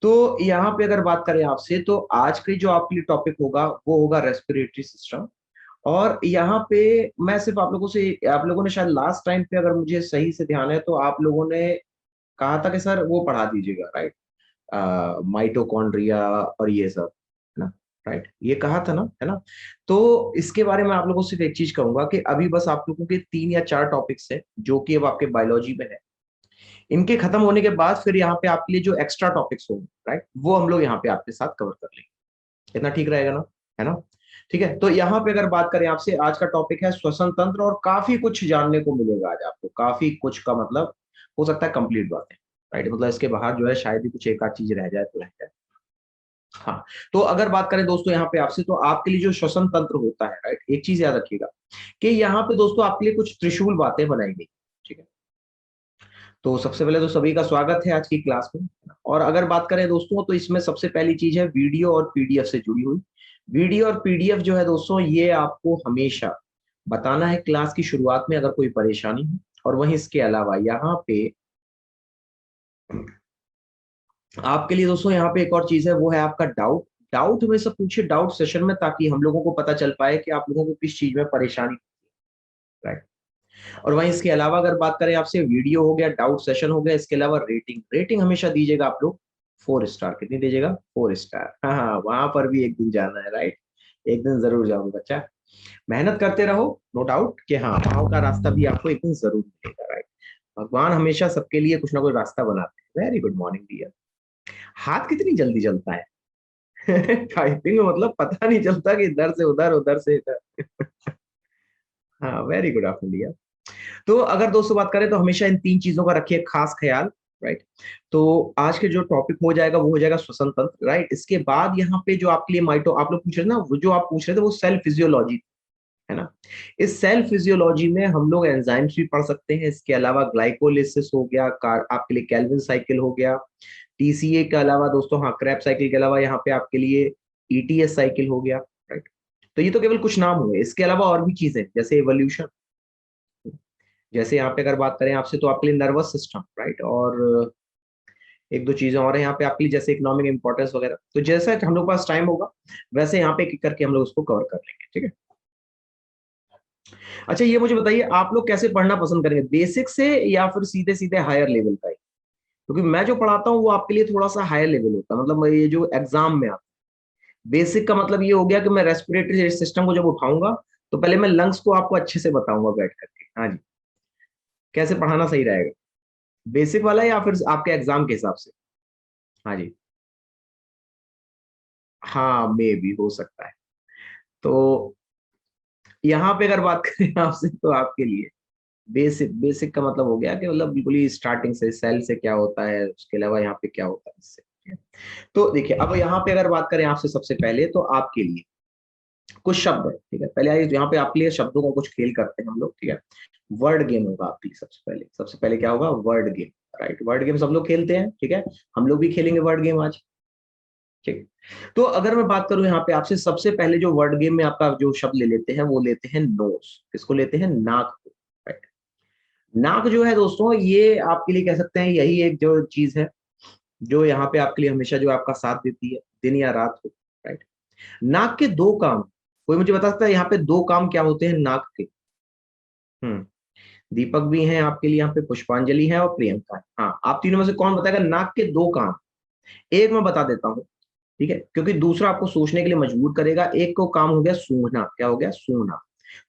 तो यहाँ पे अगर बात करें आपसे, तो आज की जो आपके लिए टॉपिक होगा वो होगा रेस्पिरेटरी सिस्टम। और यहाँ पे मैं सिर्फ आप लोगों ने शायद लास्ट टाइम पे, अगर मुझे सही से ध्यान है, तो आप लोगों ने कहा था कि सर वो पढ़ा दीजिएगा, राइट? माइटोकॉन्ड्रिया और ये सब, है ना? राइट, ये कहा था ना, है ना? तो इसके बारे में आप लोगों से सिर्फ एक चीज कहूंगा कि अभी बस आप लोगों के 3 या 4 टॉपिक्स हैं जो कि अब आपके बायोलॉजी में है। इनके खत्म होने के बाद फिर यहाँ पे आपके लिए जो एक्स्ट्रा टॉपिक्स होंगे, राइट, वो हम लोग यहाँ पे आपके साथ कवर कर लेंगे। इतना ठीक रहेगा ना? है ना? ठीक है, तो यहाँ पे अगर बात करें आपसे, आज का टॉपिक है श्वसन तंत्र, और काफी कुछ जानने को मिलेगा आज आपको। काफी कुछ का मतलब हो सकता है कंप्लीट बातें, राइट? मतलब इसके बाहर जो है शायद ही कुछ एक आध चीज रह जाए तो रह जाए। हाँ, तो अगर बात करें दोस्तों यहाँ पे आपसे, तो आपके लिए जो श्वसन तंत्र होता है, राइट, एक चीज याद रखिएगा कि यहाँ पे दोस्तों आपके लिए कुछ त्रिशूल बातें बनाई गई। ठीक है, तो सबसे पहले तो सभी का स्वागत है आज की क्लास में। और अगर बात करें दोस्तों, तो इसमें सबसे पहली चीज है वीडियो और पीडीएफ से जुड़ी हुई। वीडियो और पीडीएफ जो है दोस्तों, ये आपको हमेशा बताना है क्लास की शुरुआत में अगर कोई परेशानी हो। और वहीं इसके अलावा यहाँ पे आपके लिए दोस्तों, यहाँ पे एक और चीज है, वो है आपका डाउट। डाउट में से पूछिए डाउट सेशन में, ताकि हम लोगों को पता चल पाए कि आप लोगों को किस चीज में परेशानी, राइट? और वहीं इसके अलावा अगर बात करें आपसे, वीडियो हो गया, डाउट सेशन हो गया, इसके अलावा रेटिंग रेटिंग हमेशा दीजिएगा आप लोग 4 स्टार। कितनी दीजिएगा? 4 स्टार। हाँ हाँ, वहां पर भी एक दिन जाना है, राइट? एक दिन जरूर जाओगे बच्चा। मेहनत करते रहो, नो डाउट कि हाँ, वहां का रास्ता भी आपको एक दिन जरूर मिलेगा, राइट? भगवान हमेशा सबके लिए कुछ ना कुछ रास्ता बनाते हैं। Very good morning dear. हाथ कितनी जल्दी चलता है। टाइपिंग में मतलब पता नहीं चलता कि इधर से उधर, उधर से इधर। हाँ, वेरी गुड आफ्टरनून डियर। तो अगर दोस्तों बात करें, तो हमेशा इन 3 चीजों का रखिए खास ख्याल, राइट? तो आज के जो टॉपिक हो जाएगा वो हो जाएगा श्वसन तंत्र, राइट? इसके बाद यहाँ पे जो आपके लिए माइटो आप लोग पूछ रहे थे ना, वो जो आप पूछ रहे थे वो सेल फिजियोलॉजी, है ना? इस सेल फिजियोलॉजी में हम लोग एंजाइम्स भी पढ़ सकते हैं। इसके अलावा ग्लाइकोलिसिस हो गया, आपके लिए कैल्विन साइकिल हो गया। टीसीए के अलावा दोस्तों, हाँ, क्रैप साइकिल के अलावा यहाँ पे आपके लिए ईटीएस साइकिल हो गया, राइट? तो ये तो केवल कुछ नाम हुए, इसके अलावा और भी चीजें जैसे एवोल्यूशन। जैसे यहाँ पे अगर बात करें आपसे, तो आपके लिए नर्वस सिस्टम, राइट? और एक दो चीजें और है यहाँ पे आपके लिए, जैसे इकोनॉमिक इंपॉर्टेंस वगैरह। तो जैसा हम लोग पास टाइम होगा, वैसे यहाँ पे एक एक करके हम लोग उसको कवर कर लेंगे। ठीक है? अच्छा, ये मुझे बताइए, आप लोग कैसे पढ़ना पसंद करेंगे, बेसिक से या फिर सीधे सीधे हायर लेवल का ही? क्योंकि मैं जो पढ़ाता हूँ वो आपके लिए थोड़ा सा हायर लेवल होता है, मतलब ये जो एग्जाम में आता है। बेसिक का मतलब ये हो गया कि मैं रेस्पिरेटरी सिस्टम को जब उठाऊंगा, तो पहले मैं लंग्स को आपको अच्छे से बताऊंगा बैठ करके। हाँ जी, कैसे पढ़ाना सही रहेगा, बेसिक वाला या फिर आपके एग्जाम के हिसाब से? हाँ जी, हाँ, मे भी हो सकता है। तो यहाँ पे अगर बात करें आपसे, तो आपके लिए बेसिक बेसिक का मतलब हो गया कि मतलब बिल्कुल ही स्टार्टिंग से सेल से क्या होता है, उसके अलावा यहाँ पे क्या होता है इससे। ठीक है? तो देखिए, अब यहाँ पे अगर बात करें आपसे, सबसे पहले तो आपके लिए कुछ शब्द है। ठीक है, पहले आइए यहाँ पे आपके लिए शब्दों का कुछ खेल करते हैं हम लोग। ठीक है, वर्ड गेम होगा आपके लिए। सबसे पहले क्या होगा? Word game, right? Word game सब लोग खेलते हैं, ठीक है? हम लोग भी खेलेंगे वर्ड गेम आज। ठीक, तो अगर मैं बात करूं यहाँ पे आपसे, सबसे पहले जो वर्ड गेम में आपका जो शब्द ले लेते हैं, वो लेते हैं नोज। किसको लेते हैं? नाक को, राइट? नाक जो है दोस्तों, ये आपके लिए कह सकते हैं यही एक जो चीज है जो यहाँ पे आपके लिए हमेशा जो आपका साथ देती है, दिन या रात हो, राइट? नाक के 2 काम, कोई मुझे बता सकता है यहाँ पे 2 काम क्या होते हैं नाक के? हम्म, दीपक भी हैं आपके लिए यहाँ पे, पुष्पांजलि है और प्रियंका है। हाँ, आप तीनों में से कौन बताएगा नाक के 2 काम? एक मैं बता देता हूँ, ठीक है, क्योंकि दूसरा आपको सोचने के लिए मजबूर करेगा। एक को काम हो गया सूंघना, क्या हो गया? सूंघना।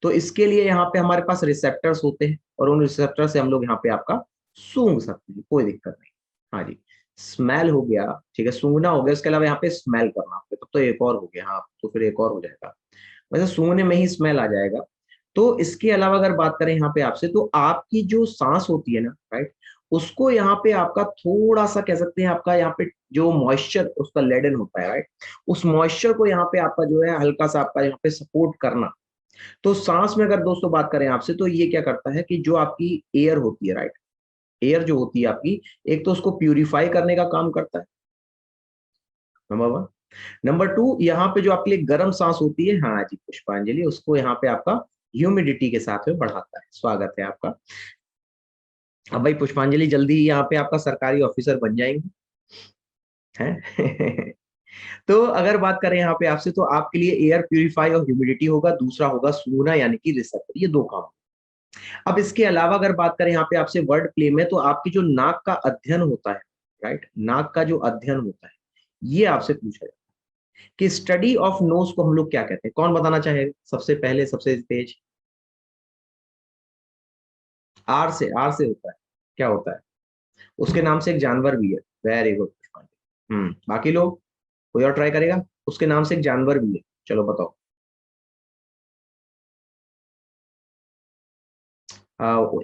तो इसके लिए यहाँ पे हमारे पास रिसेप्टर्स होते हैं, और उन रिसेप्टर से हम लोग यहाँ पे आपका सूंघ सकते हैं, कोई दिक्कत नहीं। हाँ जी, स्मेल हो गया, ठीक है, सूंघना हो गया, इसके अलावा यहाँ पे स्मेल करना हो गया, तब तो एक और हो गया। हाँ, तो फिर एक और हो जाएगा, वैसे सूंघने में ही स्मेल आ जाएगा। तो इसके अलावा अगर बात करें यहाँ पे आपसे, तो आपकी जो सांस होती है ना, राइट, उसको यहाँ पे आपका थोड़ा सा कह सकते हैं, आपका यहाँ पे जो मॉइस्चर उसका लेडन होता है, राइट, उस मॉइस्चर को यहाँ पे आपका जो है हल्का सा आपका यहाँ पे सपोर्ट करना। तो सांस में अगर दोस्तों बात करें आपसे, तो ये क्या करता है कि जो आपकी एयर होती है, राइट, एयर जो होती है आपकी, एक तो उसको प्यूरिफाई करने का काम करता है, नंबर 1। नंबर 2, यहाँ पे जो आपके लिए गर्म सांस होती है, हाँ जी पुष्पांजलि, उसको यहाँ पे आपका ह्यूमिडिटी के साथ में बढ़ाता है। स्वागत है आपका। अब भाई पुष्पांजलि जल्दी ही यहाँ पे आपका सरकारी ऑफिसर बन जाएंगे। है। तो अगर बात करें यहाँ पे आपसे, तो आपके लिए एयर प्यूरिफाई और ह्यूमिडिटी होगा, दूसरा होगा सूंघना यानी कि रिसेप्टर, ये दो काम। अब इसके अलावा अगर बात करें यहाँ पे आपसे वर्ड प्ले में, तो आपकी जो नाक का अध्ययन होता है, राइट, नाक का जो अध्ययन होता है, ये आपसे पूछा जाता है कि स्टडी ऑफ नोज को हम लोग क्या कहते हैं। कौन बताना चाहेगा सबसे पहले, सबसे तेज? आर से होता है। क्या होता है? उसके नाम से एक जानवर भी है। Very good. बाकी लोग, कोई और ट्राई करेगा? उसके नाम से एक जानवर भी है, चलो बताओ।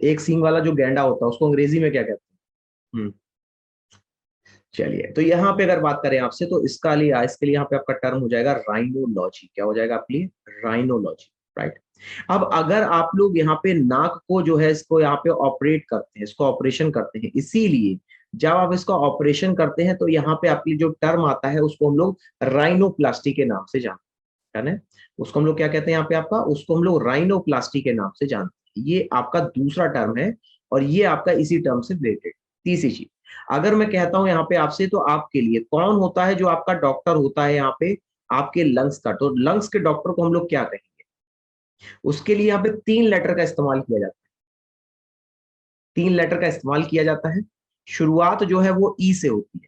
एक सींग वाला जो गैंडा होता है, उसको अंग्रेजी में क्या कहते हैं? चलिए, तो यहाँ पे अगर बात करें आपसे, तो इसके लिए यहाँ पे आपका टर्म हो जाएगा राइनोलॉजी। क्या हो जाएगा आपके लिए? Rhinology, right. अब अगर आप लोग यहाँ पे नाक को जो है, इसको यहाँ पे ऑपरेट करते हैं, इसको ऑपरेशन करते हैं, इसीलिए जब आप इसका ऑपरेशन करते हैं, तो यहाँ पे आपकी जो टर्म आता है, उसको हम लोग राइनोप्लास्टी के नाम से जानते हैं, है ना? उसको हम लोग क्या कहते हैं यहाँ पे आपका? उसको हम लोग राइनोप्लास्टी के नाम से जानते हैं। ये आपका दूसरा टर्म है, और ये आपका इसी टर्म से रिलेटेड। तीसरी चीज, अगर मैं कहता हूं यहाँ पे आपसे, तो आपके लिए कौन होता है जो आपका डॉक्टर होता है यहाँ पे आपके लंग्स का? तो लंग्स के डॉक्टर को हम लोग क्या कहेंगे? उसके लिए यहाँ पे 3 लेटर का इस्तेमाल किया जाता है। 3 लेटर का इस्तेमाल किया जाता है। शुरुआत जो है वो ई से होती है।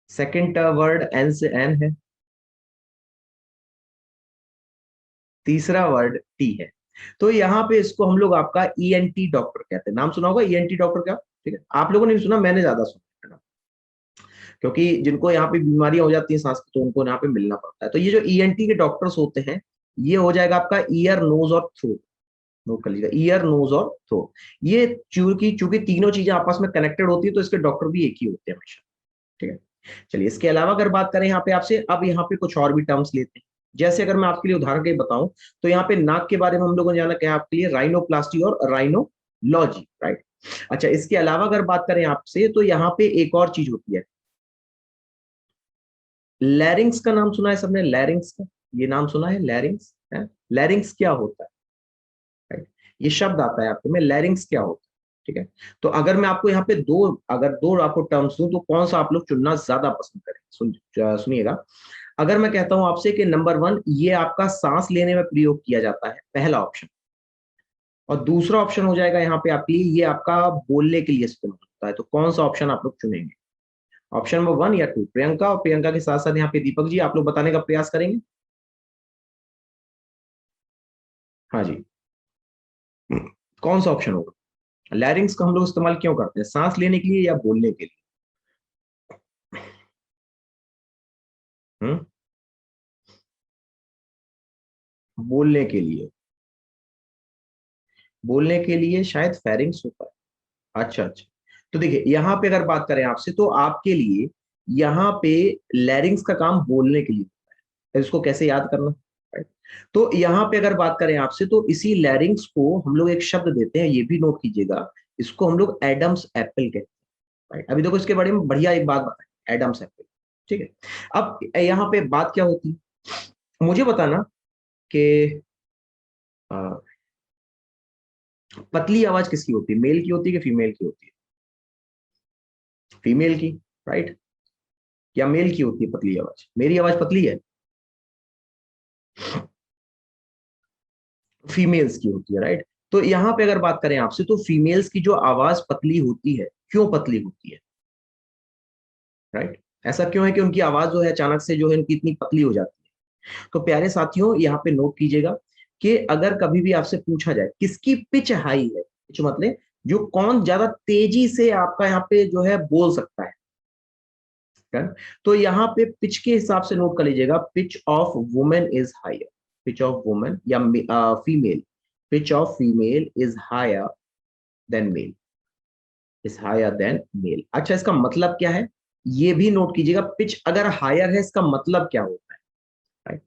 सेकेंड वर्ड एन से, एन है। तीसरा वर्ड टी है। तो यहाँ पे इसको हम लोग आपका ईएनटी डॉक्टर कहते हैं। नाम सुना होगा ईएनटी डॉक्टर का? ठीक है, आप लोगों ने भी सुना, मैंने ज्यादा सुना है ना, क्योंकि जिनको यहाँ पे बीमारियां हो जाती हैं सांस की, तो उनको यहाँ पे मिलना पड़ता है। तो ये जो ईएनटी के डॉक्टर्स होते हैं, ये हो जाएगा आपका ईयर, नोज और थ्रोट। नोट कर लीजिएगा, ईयर, नोज और थ्रोट। ये चूंकि चूंकि तीनों चीजें आपस में कनेक्टेड होती है, तो इसके डॉक्टर भी एक ही होते हैं हमेशा। ठीक है। चलिए, इसके अलावा अगर बात करें यहाँ पे आपसे, अब यहाँ पे कुछ और भी टर्म्स लेते हैं। जैसे अगर मैं आपके लिए उदाहरण के बताऊं, तो यहाँ पे नाक के बारे में हम लोगों ने जाना क्या है आपके लिए? राइनोप्लास्टी और राइनोलॉजी, राइट। अच्छा, इसके अलावा अगर बात करें आपसे, तो यहाँ पे एक और चीज होती है, लैरिंग्स का नाम सुना है सबने? लैरिंग्स का ये नाम सुना है, लैरिंग्स है? लैरिंग्स क्या होता है, राइट? ये शब्द आता है आपके में, लैरिंग्स क्या होता है। ठीक है। तो अगर मैं आपको यहाँ पे दो आपको टर्म्स दूं, तो कौन सा आप लोग चुनना ज्यादा पसंद करें? सुनिएगा। अगर मैं कहता हूं आपसे कि नंबर 1, ये आपका सांस लेने में प्रयोग किया जाता है, पहला ऑप्शन। और दूसरा ऑप्शन हो जाएगा यहाँ पे आपके लिए, ये आपका बोलने के लिए इस्तेमाल होता है। तो कौन सा ऑप्शन आप लोग चुनेंगे? ऑप्शन नंबर 1 या 2? प्रियंका, और प्रियंका के साथ साथ यहाँ पे दीपक जी, आप लोग बताने का प्रयास करेंगे। हाँ जी। कौन सा ऑप्शन होगा? लैरिंग्स का हम लोग इस्तेमाल क्यों करते हैं? सांस लेने के लिए या बोलने के लिए? हम्म बोलने के लिए। बोलने के लिए शायद फेरिंग्स होता है। अच्छा अच्छा। तो देखिए, यहाँ पे अगर बात करें आपसे, तो आपके लिए यहाँ पे लैरिंग्स का काम बोलने के लिए होता है। इसको कैसे याद करना, राइट? तो यहाँ पे अगर बात करें आपसे, तो इसी लैरिंग्स को हम लोग एक शब्द देते हैं, ये भी नोट कीजिएगा। इसको हम लोग एडम्स एप्पल कहते हैं, राइट? अभी देखो, इसके बारे में बढ़िया एक बात बताएं, एडम्स एप्पल। ठीक है। अब यहाँ पे बात क्या होती है, मुझे बताना कि अ, पतली आवाज किसकी होती है? मेल की होती है कि फीमेल की होती है? फीमेल की, राइट? या मेल की होती है पतली आवाज? मेरी आवाज पतली है, फीमेल्स की होती है, राइट? तो यहाँ पे अगर बात करें आपसे, तो फीमेल्स की जो आवाज पतली होती है, क्यों पतली होती है, राइट? ऐसा क्यों है कि उनकी आवाज जो है अचानक से जो है उनकी इतनी पतली हो जाती है? तो प्यारे साथियों, यहाँ पे नोट कीजिएगा कि अगर कभी भी आपसे पूछा जाए किसकी पिच हाई है, पिच मतलब जो कौन ज्यादा तेजी से आपका यहाँ पे जो है बोल सकता है, right? तो यहाँ पे पिच के हिसाब से नोट कर लीजिएगा, pitch of women is higher. Pitch of women या female, pitch of female is higher than male, is higher than male. अच्छा, इसका मतलब क्या है, ये भी नोट कीजिएगा। पिच अगर हायर है, इसका मतलब क्या होता है, राइट?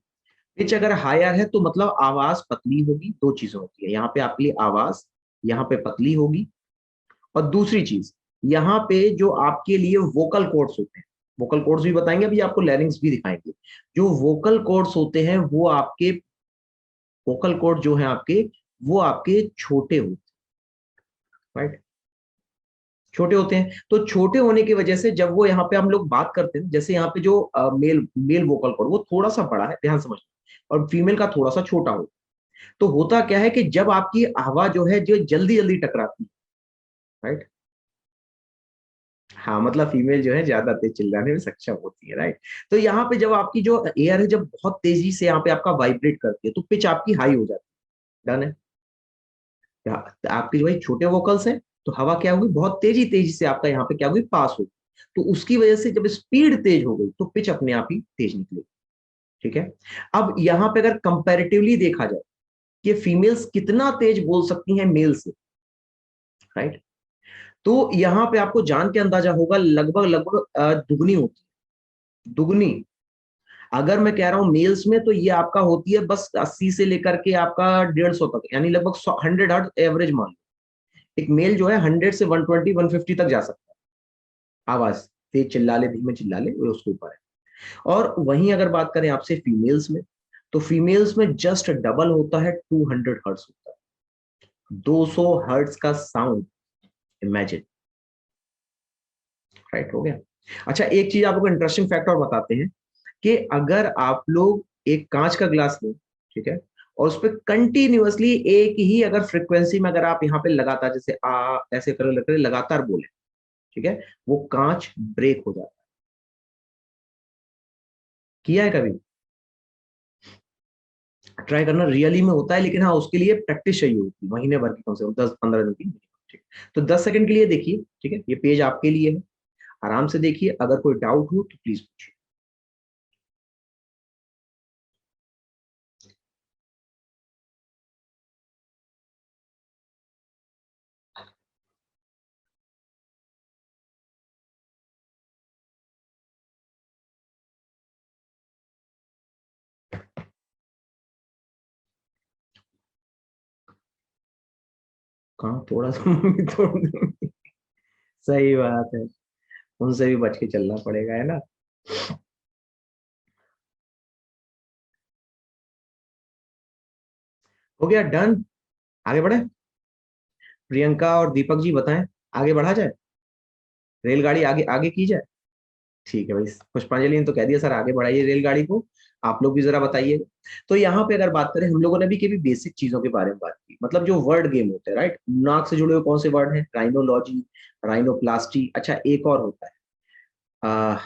पिच अगर हायर है, तो मतलब आवाज पतली होगी। दो चीजें होती है यहाँ पे आपके लिए, आवाज यहाँ पे पतली होगी, और दूसरी चीज, यहाँ पे जो आपके लिए वोकल कॉर्ड्स होते हैं, वोकल कॉर्ड्स भी बताएंगे, अभी आपको लैरिंग्स भी दिखाएंगे। जो वोकल कॉर्ड्स होते हैं, वो आपके वोकल कॉर्ड जो है आपके, वो आपके छोटे होते हैं, राइट? छोटे होते हैं। तो छोटे होने की वजह से जब वो यहाँ पे हम लोग बात करते हैं, जैसे यहाँ पे जो मेल मेल वोकल कॉर्ड वो थोड़ा सा बड़ा है, ध्यान समझना, और फीमेल का थोड़ा सा छोटा हो, तो होता क्या है कि जब आपकी हवा जो है जो जल्दी जल्दी टकराती है, राइट। हाँ, मतलब फीमेल जो है ज्यादा तेज चिल्लाने में सक्षम होती है, राइट। तो यहाँ पे जब आपकी जो एयर है जब बहुत तेजी से यहाँ पे आपका वाइब्रेट करती है, तो पिच आपकी हाई हो जाती है। डन है। आपके जो भाई छोटे वोकल्स हैं, तो हवा क्या होगी, बहुत तेजी तेजी से आपका यहाँ पे क्या होगी, पास होगी। तो उसकी वजह से जब स्पीड तेज हो गई तो पिच अपने आप ही तेज निकलेगी। ठीक है। अब यहाँ पे अगर कंपैरेटिवली देखा जाए कि फीमेल्स कितना तेज बोल सकती हैं मेल से, राइट, तो यहाँ पे आपको जान के अंदाजा होगा लगभग लगभग दुगनी होती है, दुगनी। अगर मैं कह रहा हूं मेल्स में, तो ये आपका होती है बस 80 से लेकर के आपका 150 तक, यानी लगभग 100 हर्ट्ज एवरेज मान लो। एक मेल जो है 100 से 120 150 तक जा सकता है, आवाज तेज चिल्ला ले धीमे चिल्ला ले वो उसके ऊपर है। और वहीं अगर बात करें आपसे फीमेल्स में, तो फीमेल्स में जस्ट डबल होता है, 200 हर्ट्ज होता है, 200 हर्ट्ज का साउंड, इमेजिन। राइट, हो गया। अच्छा, एक चीज आपको इंटरेस्टिंग फैक्ट और बताते हैं कि अगर आप लोग एक कांच का ग्लास लें, ठीक है, और उस पर कंटिन्यूअसली एक ही अगर फ्रिक्वेंसी में अगर आप यहाँ पे लगातार जैसे ऐसे कर लगातार बोले, ठीक है, वो कांच ब्रेक हो जाता है। किया है कभी? ट्राई करना, रियली में होता है, लेकिन हाँ उसके लिए प्रैक्टिस चाहिए होती है, महीने भर की, कम से कम 10-15 दिन की। ठीक, तो 10 सेकंड के लिए देखिए, ठीक है, ये पेज आपके लिए है, आराम से देखिए, अगर कोई डाउट हो तो प्लीज पूछिए। कहाँ थोड़ा सा मम्मी तोड़ दूंगी। सही बात है, उनसे भी बच के चलना पड़ेगा, है ना। हो गया, डन। आगे बढ़े। प्रियंका और दीपक जी बताएं, आगे बढ़ा जाए, रेलगाड़ी आगे आगे की जाए। ठीक है भाई, पुष्पांजलि ने तो कह दिया सर आगे बढ़ाइए रेलगाड़ी को, आप लोग भी जरा बताइए। तो यहाँ पे अगर बात करें, हम लोगों ने भी कभी बेसिक चीजों के बारे में बात की, मतलब जो वर्ड गेम होते हैं, राइट, नाक से जुड़े हुए कौन से वर्ड हैं, राइनोलॉजी, राइनोप्लास्टी। अच्छा, एक और होता है, आ,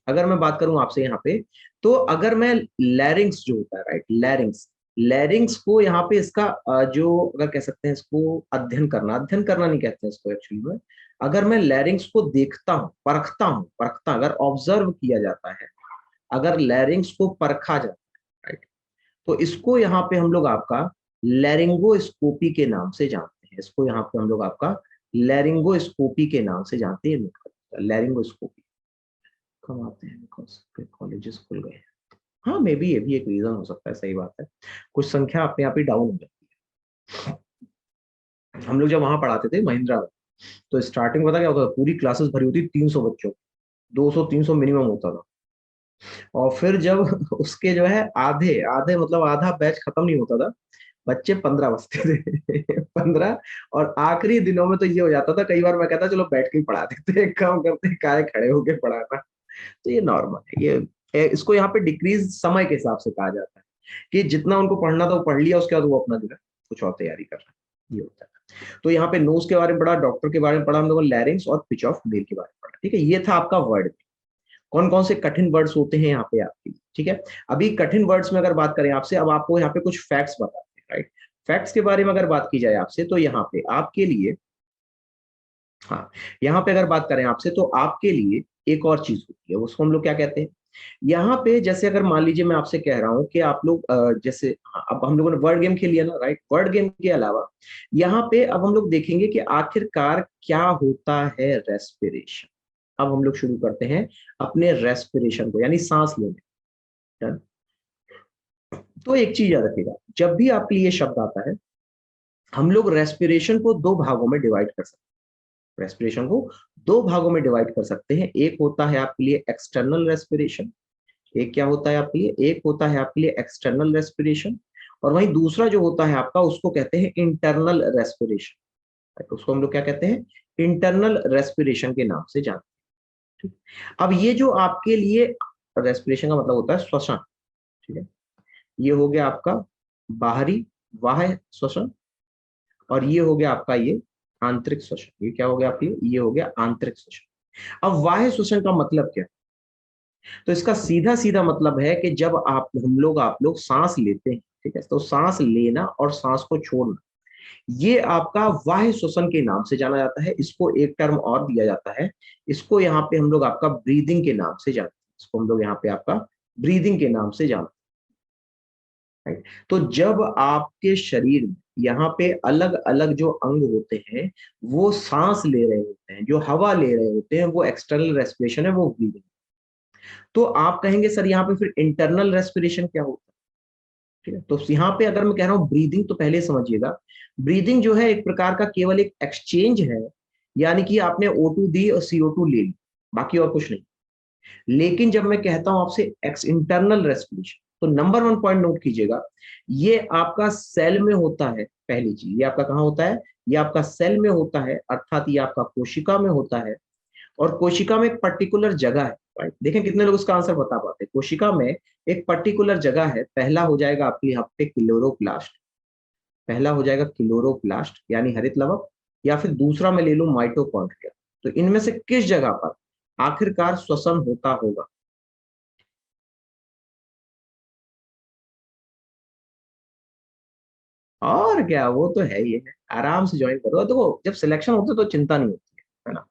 अगर मैं बात करूं आपसे यहाँ पे, तो अगर मैं लैरिंग्स जो होता है, राइट, लैरिंग्स, लैरिंग्स को यहाँ पे इसका जो अगर कह सकते हैं इसको अध्ययन करना नहीं कहते हैं इसको एक्चुअली में, अगर मैं लैरिंग्स को देखता हूँ, परखता अगर ऑब्जर्व किया जाता है, अगर लैरिंग्स को परखा जाता है, राइट, तो इसको यहाँ पे हम लोग आपका लैरिंगोस्कोपी के नाम से जानते हैं, इसको यहाँ पे हम लोग आपका लैरिंगोस्कोपी के नाम से जानते हैं, लैरिंगोस्कोपी। कम आते हैं बिकॉज कॉलेजेस खुल गए हैं। हाँ, मे बी ये भी एक रीजन हो सकता है, सही बात है, कुछ संख्या अपने आप ही डाउन हो जाती है। हम लोग जब वहां पढ़ाते थे महिंद्रा में, तो स्टार्टिंग पता क्या होता था, पूरी क्लासेस भरी होती 300 बच्चों, 200-300 मिनिमम होता था। और फिर जब उसके जो है आधे आधे मतलब आधा बैच खत्म नहीं होता था, बच्चे 15 बचते थे 15। और आखिरी दिनों में तो ये हो जाता था, कई बार मैं कहता चलो बैठ के ही पढ़ा देते, एक काम करते काय खड़े होके पढ़ाना। तो ये नॉर्मल है, इसको यहाँ पे डिक्रीज समय के हिसाब से कहा जाता है, कि जितना उनको पढ़ना था वो पढ़ लिया, उसके बाद वो अपना जो है कुछ और तैयारी कर रहा है, ये होता है। तो यहाँ पे नोज के बारे में पढ़ा, डॉक्टर के बारे में पढ़ा, हम लोगों ने लैरिंग्स और पिच ऑफ मेल के बारे में पढ़ा। ठीक है, ये था आपका वर्ड। कौन कौन से कठिन वर्ड्स होते हैं यहाँ पे आपके, ठीक है। अभी कठिन वर्ड्स में अगर बात करें आपसे, अब आपको यहाँ पे कुछ फैक्ट्स बताते हैं, राइट। फैक्ट्स के बारे में अगर बात की जाए आपसे, तो यहाँ पे आपके लिए, हाँ, यहाँ पे अगर बात करें आपसे, तो आपके लिए एक और चीज होती है, उसको हम लोग क्या कहते हैं। यहाँ पे जैसे अगर मान लीजिए मैं आपसे कह रहा हूँ कि आप लोग जैसे, हाँ, अब हम लोगों ने वर्ड गेम खेली है ना, राइट। वर्ड गेम के अलावा यहाँ पे अब हम लोग देखेंगे कि आखिरकार क्या होता है रेस्पिरेशन। अब हम लोग शुरू करते हैं अपने रेस्पिरेशन को, यानी सांस लेने। Done? तो एक चीज याद रखिएगा, जब भी आपके लिए शब्द आता है, हम लोग रेस्पिरेशन को दो भागों में डिवाइड कर सकते हैं। रेस्पिरेशन को दो भागों में डिवाइड कर सकते हैं, एक होता है आपके लिए एक्सटर्नल रेस्पिरेशन, एक क्या होता है आपके लिए, एक होता है आपके लिए एक्सटर्नल रेस्पिरेशन, और वहीं दूसरा जो होता है आपका, उसको कहते हैं इंटरनल रेस्पिरेशन। तो उसको हम लोग क्या कहते हैं, इंटरनल रेस्पिरेशन के नाम से जानते हैं। ठीक। अब ये जो आपके लिए रेस्पिरेशन का मतलब होता है श्वसन, ठीक है, ये हो गया आपका बाहरी बाह्य श्वसन, और ये हो गया आपका ये आंतरिक श्वसन। ये क्या हो गया आपके, ये हो गया आंतरिक श्वसन। अब बाह्य श्वसन का मतलब क्या, तो इसका सीधा सीधा मतलब है कि जब आप लोग सांस लेते हैं, ठीक है, तो सांस लेना और सांस को छोड़ना, ये आपका बाह्य श्वसन के नाम से जाना जाता है। इसको एक टर्म और दिया जाता है, इसको यहाँ पे हम लोग आपका ब्रीदिंग के नाम से जानते हैं। इसको हम लोग यहाँ पे आपका ब्रीदिंग के नाम से जानते हैं, राइट। तो जब आपके शरीर में यहाँ पे अलग अलग जो अंग होते हैं वो सांस ले रहे होते हैं, जो हवा ले रहे होते हैं, वो एक्सटर्नल रेस्पिरेशन है, वो ब्रीदिंग। तो आप कहेंगे सर यहाँ पे फिर इंटरनल रेस्पिरेशन क्या होता है, ठीक है। तो यहाँ पे अगर मैं कह रहा हूँ ब्रीदिंग, तो पहले समझिएगा, ब्रीदिंग जो है एक प्रकार का केवल एक एक्सचेंज है, यानी कि आपने O2 दी और CO2 ले ली, बाकी और कुछ नहीं। लेकिन जब मैं कहता हूं आपसे एक्स इंटरनल रेस्पिरेशन, तो नंबर 1 पॉइंट नोट कीजिएगा, ये आपका सेल में होता है। पहली चीज, ये आपका कहाँ होता है, ये आपका सेल में होता है, अर्थात ये आपका कोशिका में होता है। और कोशिका में एक पर्टिकुलर जगह है, राइट। देखें कितने लोग उसका आंसर बता पाते हैं। कोशिका में एक पर्टिकुलर जगह है, पहला हो जाएगा आपके यहाँ पे क्लोरोप्लास्ट, पहला हो जाएगा क्लोरोप्लास्ट यानी हरित लवक, या फिर दूसरा मैं ले लूं माइटोकॉन्ड्रिया। तो इनमें से किस जगह पर आखिरकार श्वसन होता होगा, और क्या, वो तो है ही है, आराम से ज्वाइन करो। देखो जब सिलेक्शन होता है तो चिंता नहीं होती है ना।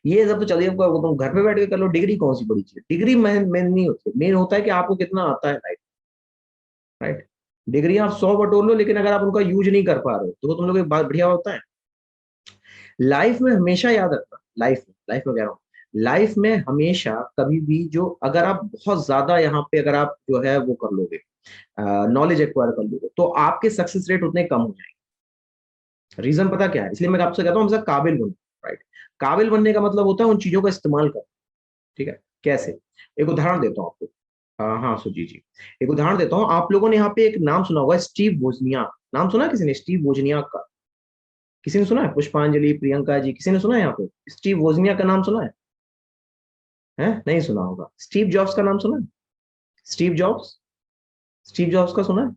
ये सब तो चलिए, वो तुम घर पे बैठ के कर लो, डिग्री कौन सी बड़ी चीज, डिग्री मेन नहीं होती, मेन होता है कि आपको कितना आता है, राइट। राइट। डिग्री आप 100 बटोर लो, लेकिन अगर आप उनका यूज नहीं कर पा रहे हो तो तुम लोग एक बात बढ़िया होता है। लाइफ में हमेशा याद रखना, लाइफ में कह रहा हूँ, लाइफ में हमेशा कभी भी जो, अगर आप बहुत ज्यादा यहाँ पे अगर आप जो है वो कर लोगे, नॉलेज एक्वायर कर लोगे, तो आपके सक्सेस रेट उतने कम हो जाएंगे। रीजन पता क्या है, इसलिए मैं आपसे कहता हूँ हमसे काबिल बनो, राइट। काबिल बनने का मतलब होता है उन चीजों का इस्तेमाल करना, ठीक है। कैसे, एक उदाहरण देता हूँ आपको। हाँ सुजी जी, एक उदाहरण देता हूँ। आप लोगों ने यहाँ पे एक नाम सुना होगा, स्टीव वोजनिया। नाम सुना है किसी ने, स्टीव वोजनिया का? किसी ने सुना है? पुष्पांजलि, प्रियंका जी, किसी ने सुना है यहाँ पे स्टीव वोजनिया का नाम सुना है? नहीं सुना होगा। स्टीव जॉब्स का नाम सुना है? स्टीव जॉब्स, स्टीव जॉब्स का सुना है,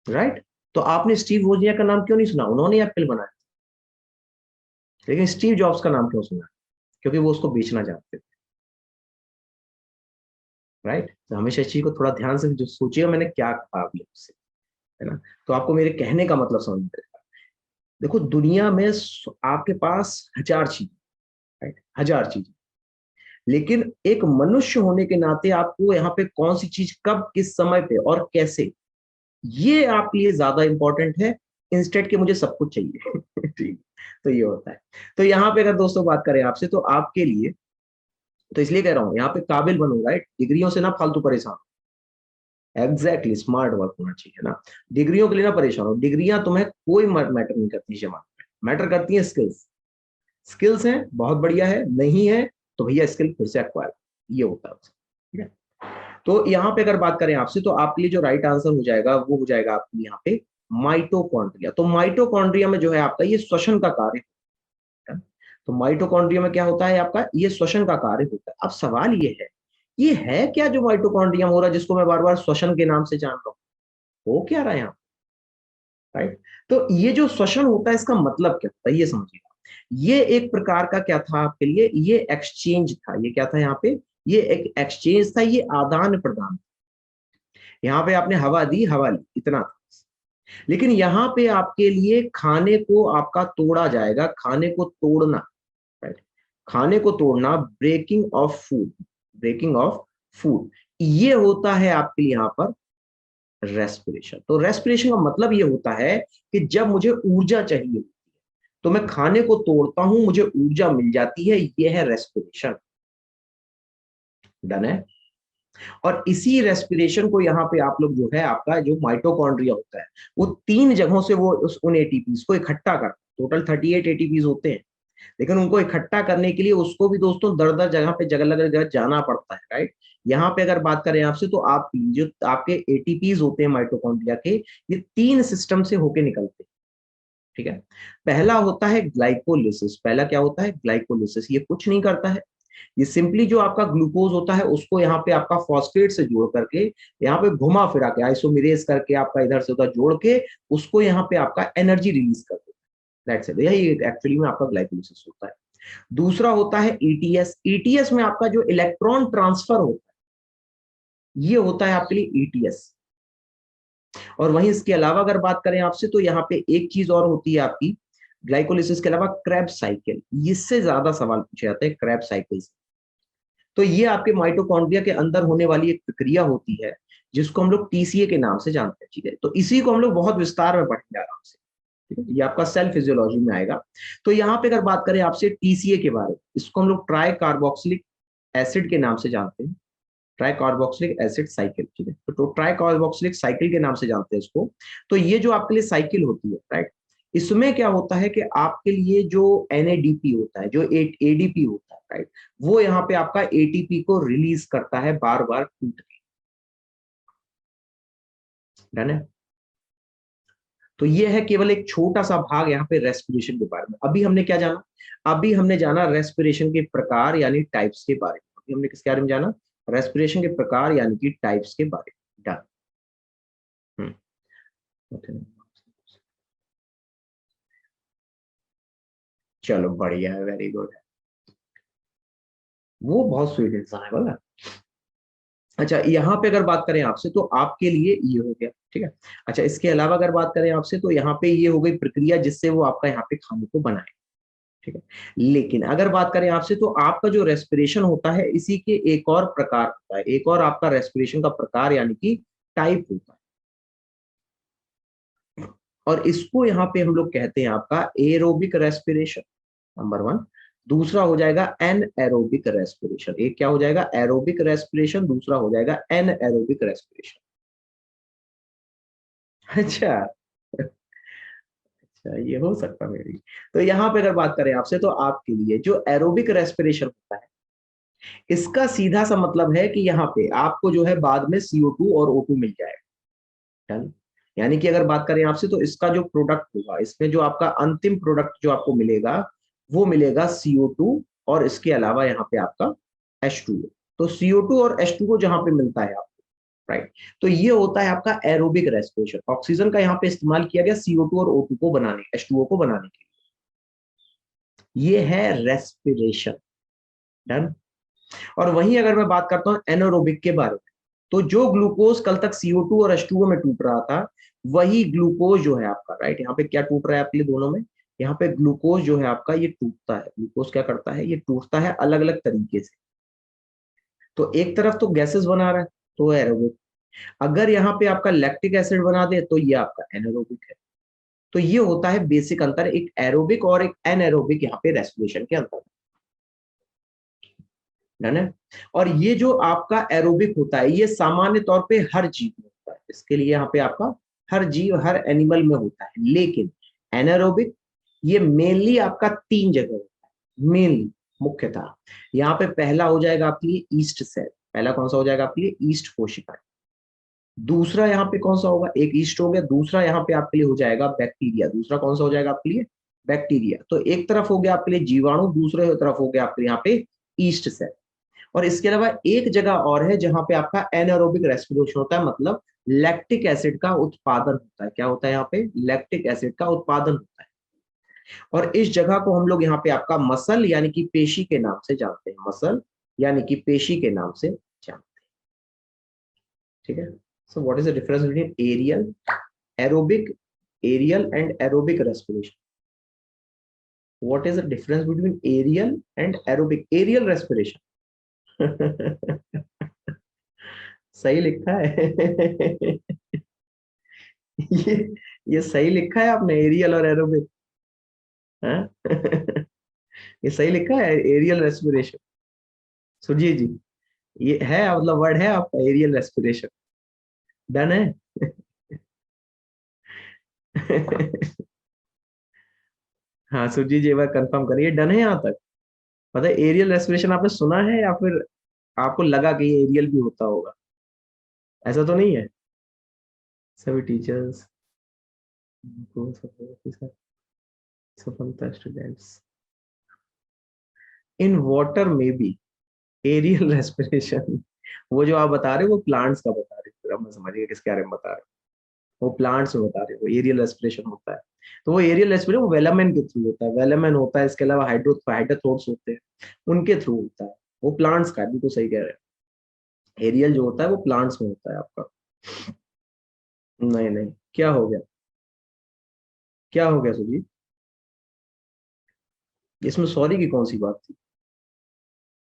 राइट। तो आपने स्टीव वोजनिया का नाम क्यों नहीं सुना? उन्होंने एप्पल बनाया, लेकिन स्टीव जॉब्स का नाम क्यों सुना? क्योंकि वो उसको बेचना चाहते थे, राइट। तो हमेशा इस चीज को थोड़ा ध्यान से जो सोचिएगा मैंने क्या कहा आप लोग से, है ना। तो आपको मेरे कहने का मतलब समझ में आएगा। देखो दुनिया में आपके पास हजार चीज, राइट, हजार चीज, लेकिन एक मनुष्य होने के नाते आपको यहाँ पे कौन सी चीज कब किस समय पे और कैसे, ये आपके लिए ज्यादा इंपॉर्टेंट है, इंस्टेड के मुझे सब कुछ चाहिए। ठीक। तो ये होता है। तो यहाँ पे अगर दोस्तों बात करें आपसे, तो आपके लिए, तो इसलिए कह रहा हूं यहाँ पे काबिल बनो, राइट। डिग्रियों से ना फालतू परेशान, एग्जैक्टली स्मार्ट वर्क होना चाहिए ना। डिग्रियों के लिए ना परेशान हो, डिग्रियां तुम्हें कोई मैटर नहीं करती जमा, मैटर करती है स्किल्स। स्किल्स हैं बहुत बढ़िया है, नहीं है तो भैया स्किल फिर से एक्वायर, ये होता है, ठीक है। तो यहाँ पे अगर बात करें आपसे, तो आपके लिए जो राइट आंसर हो जाएगा वो हो जाएगा आपके यहाँ पे माइटोकॉन्ड्रिया। तो माइटोकॉन्ड्रिया में जो है आपका ये श्वसन का कार्य है। तो माइटोकॉन्ड्रिया में क्या होता है आपका, ये श्वसन का कार्य होता है। अब सवाल ये है क्या जो माइटोकॉन्ड्रिया हो रहा है, जिसको मैं बार बार श्वसन के नाम से जान रहा हूँ, हो क्या रहा है यहाँ, राइट। तो ये जो श्वसन होता है इसका मतलब क्या होता है ये समझिएगा। ये एक प्रकार का क्या था आपके लिए, ये एक्सचेंज था। ये क्या था यहाँ पे, ये एक एक्सचेंज था, ये आदान प्रदान। यहाँ पे आपने हवा दी, हवा ली, इतना था। लेकिन यहाँ पे आपके लिए खाने को आपका तोड़ा जाएगा, खाने को तोड़ना, राइट, खाने को तोड़ना, breaking of food, breaking of food, ये होता है आपके लिए यहाँ पर रेस्पिरेशन। तो रेस्पिरेशन का मतलब ये होता है कि जब मुझे ऊर्जा चाहिए तो मैं खाने को तोड़ता हूं, मुझे ऊर्जा मिल जाती है, ये है रेस्पिरेशन। डन है। और इसी रेस्पिरेशन को यहाँ पे आप लोग जो है आपका जो माइटोकॉन्ड्रिया होता है, वो 3 जगहों से वो उन एटीपीज को इकट्ठा कर, टोटल 38 एटीपीज होते हैं, लेकिन उनको इकट्ठा करने के लिए उसको भी दोस्तों दर दर जगह पे जगह अलग जगह जाना पड़ता है, राइट। यहाँ पे अगर बात करें आपसे, तो आप जो आपके एटीपीज होते हैं माइटोकॉन्ड्रिया के, ये 3 सिस्टम से होके निकलते हैं, ठीक है। पहला होता है ग्लाइकोलिसिस। पहला क्या होता है? ग्लाइकोलिसिस। ये कुछ नहीं करता है, ये सिंपली जो आपका ग्लूकोज होता है उसको यहाँ पे आपका फॉस्फेट से जोड़ करके, यहाँ पे घुमा फिरा के आइसोमेरेज करके आपका इधर से उधर जोड़ के उसको यहाँ पे आपका एनर्जी रिलीज कर देता है। दैट्स इट, यही एक्चुअली में आपका ग्लाइकोलिसिस होता है। दूसरा होता है ईटीएस। ईटीएस में आपका जो इलेक्ट्रॉन ट्रांसफर होता है ये होता है आपके लिए ईटीएस। और वहीं इसके अलावा अगर बात करें आपसे तो यहाँ पे एक चीज और होती है आपकी ग्लाइकोलिसिस के अलावा, क्रेब्स साइकिल। इससे ज्यादा सवाल पूछे जाते हैं क्रेब्स साइकिल से। तो ये आपके माइटोकॉन्ड्रिया के अंदर होने वाली एक प्रक्रिया होती है जिसको हम लोग टीसीए के नाम से जानते हैं। ठीक है, तो इसी को हम लोग बहुत विस्तार में पढ़ेंगे आराम से। ठीक है, ये आपका सेल फिजियोलॉजी में आएगा। तो यहाँ पे अगर बात करें आपसे टीसीए के बारे में, इसको हम लोग ट्राई कार्बोक्सिलिक एसिड के नाम से जानते हैं, ट्राई कार्बोक्सिलिक एसिड साइकिल। ठीक है, तो ट्राई कार्बोक्सिलिक साइकिल के नाम से जानते हैं इसको। तो ये जो आपके लिए साइकिल होती है, राइट, इसमें क्या होता है कि आपके लिए जो एनएडीपी होता है, जो एडीपी होता है, राइट, वो यहाँ पे आपका एटीपी को रिलीज करता है बार बार टूट के। डन है। तो ये है केवल एक छोटा सा भाग यहाँ पे रेस्पिरेशन के बारे में। अभी हमने क्या जाना? अभी हमने जाना रेस्पिरेशन के प्रकार यानी टाइप्स के बारे में। अभी हमने किसके बारे में जाना? रेस्पिरेशन के प्रकार यानी कि टाइप्स के बारे में। डन। चलो बढ़िया है, वेरी गुड है। वो बहुत स्वीट इंसान है बोला। अच्छा, यहाँ पे अगर बात करें आपसे तो आपके लिए ये हो गया। ठीक है। अच्छा, इसके अलावा अगर बात करें आपसे तो यहाँ पे ये हो गई प्रक्रिया जिससे वो आपका यहाँ पे खाने को बनाए। ठीक है। लेकिन अगर बात करें आपसे तो आपका जो रेस्पिरेशन होता है इसी के एक और प्रकार होता है, एक और आपका रेस्पिरेशन का प्रकार यानी कि टाइप होता है। और इसको यहाँ पे हम लोग कहते हैं आपका एरोबिक रेस्पिरेशन, नंबर वन। दूसरा हो जाएगा एन एरोबिक रेस्पिरेशन। एक क्या हो जाएगा? Aerobic respiration. दूसरा हो जाएगा एन एरोबिक रेस्पिरेशन। अच्छा। अच्छा, ये हो सकता है मेरी। तो यहाँ पे अगर बात करें आपसे तो आपके लिए जो एरोबिक रेस्पिरेशन होता है इसका सीधा सा मतलब है कि यहाँ पे आपको जो है बाद में CO2 और O2 मिल जाएगा। डन। यानी कि अगर बात करें आपसे तो इसका जो प्रोडक्ट होगा, इसमें जो आपका अंतिम प्रोडक्ट जो आपको मिलेगा वो मिलेगा CO2 और इसके अलावा यहाँ पे आपका H2O। तो CO2 और H2O जहां पे मिलता है आपको, राइट, तो ये होता है आपका एरोबिक रेस्पिरेशन। ऑक्सीजन का यहाँ पे इस्तेमाल किया गया CO2 और O2 को बनाने, H2O को बनाने के लिए। ये है रेस्पिरेशन। डन। और वहीं अगर मैं बात करता हूं एनारोबिक के बारे में, तो जो ग्लूकोज कल तक CO2 और H2O में टूट रहा था वही ग्लूकोज जो है आपका, राइट, यहाँ पे क्या टूट रहा है आपके लिए दोनों में? यहाँ पे ग्लूकोज जो है आपका ये टूटता है। ग्लूकोज क्या करता है? ये टूटता है अलग अलग तरीके से। तो एक तरफ तो गैसेस बना रहा है तो एरोबिक, अगर यहाँ पे आपका लैक्टिक एसिड बना दे तो ये आपका एनारोबिक है। तो ये होता है बेसिक अंतर, एक एरोबिक और एक एनएरोबिक यहाँ पे रेस्पिरेशन के अंतर। है ना? और ये जो आपका एरोबिक होता है ये सामान्य तौर पे हर जीव में होता है। इसके लिए यहाँ पे आपका हर जीव, हर एनिमल में होता है। लेकिन एनारोबिक ये मेनली आपका 3 जगह होता है, मेनली, मुख्यतः। यहाँ पे पहला हो जाएगा आपके लिए ईस्ट सेल। पहला कौन सा हो जाएगा आपके लिए? ईस्ट कोशिका। दूसरा यहाँ पे कौन सा होगा? एक ईस्ट हो गया। दूसरा यहाँ पे आपके लिए हो जाएगा बैक्टीरिया। दूसरा कौन सा हो जाएगा आपके लिए? बैक्टीरिया। तो एक तरफ हो गया आपके लिए जीवाणु, दूसरे तरफ हो गया आपके यहाँ पे ईस्ट सेल। और इसके अलावा एक जगह और है जहां पे आपका एनारोबिक रेस्पिरेशन होता है, मतलब लैक्टिक एसिड का उत्पादन होता है। क्या होता है यहाँ पे? लैक्टिक एसिड का उत्पादन होता है। और इस जगह को हम लोग यहाँ पे आपका मसल यानी कि पेशी के नाम से जानते हैं। मसल यानी कि पेशी के नाम से जानते हैं। ठीक है। So what is the difference between aerial aerobic, aerial and aerobic respiration? What is the difference between aerial and aerobic? Aerial respiration. सही लिखा है। ये ये सही लिखा है आपने, एरियल और एरोबिक। हाँ? ये सही लिखा है, एरियल रेस्पिरेशन। सुनिए जी, ये है मतलब वर्ड है आपका एरियल रेस्पिरेशन। डन है। हाँ सुरजीत जी, एक बार कंफर्म करिए, डन है यहाँ तक? मतलब एरियल रेस्पिरेशन आपने सुना है या फिर आपको लगा कि ये एरियल भी होता होगा? ऐसा तो नहीं है? सभी टीचर्स सफलता स्टूडेंट्स इन वाटर में बी एरियल रेस्पिरेशन। वो जो आप बता रहे हो वो प्लांट्स का बता रहे हो, अब मैं समझ गया किसके बारे में बता रहे हो। वो प्लांट्स में बता रहे हो एरियल रेस्पिरेशन होता है। तो वो एरियल रेस्पिरेशन वो वेलामेन के थ्रू होता है, वेलामेन होता है, इसके अलावा हाइड्रोथ्रोट्स होते हैं, उनके थ्रू होता है। वो प्लांट्स का भी तो सही कह रहे हैं, एरियल जो होता है वो प्लांट्स में होता है आपका। नहीं नहीं, क्या हो गया, क्या हो गया सुजीत, इसमें सॉरी की कौन सी बात थी।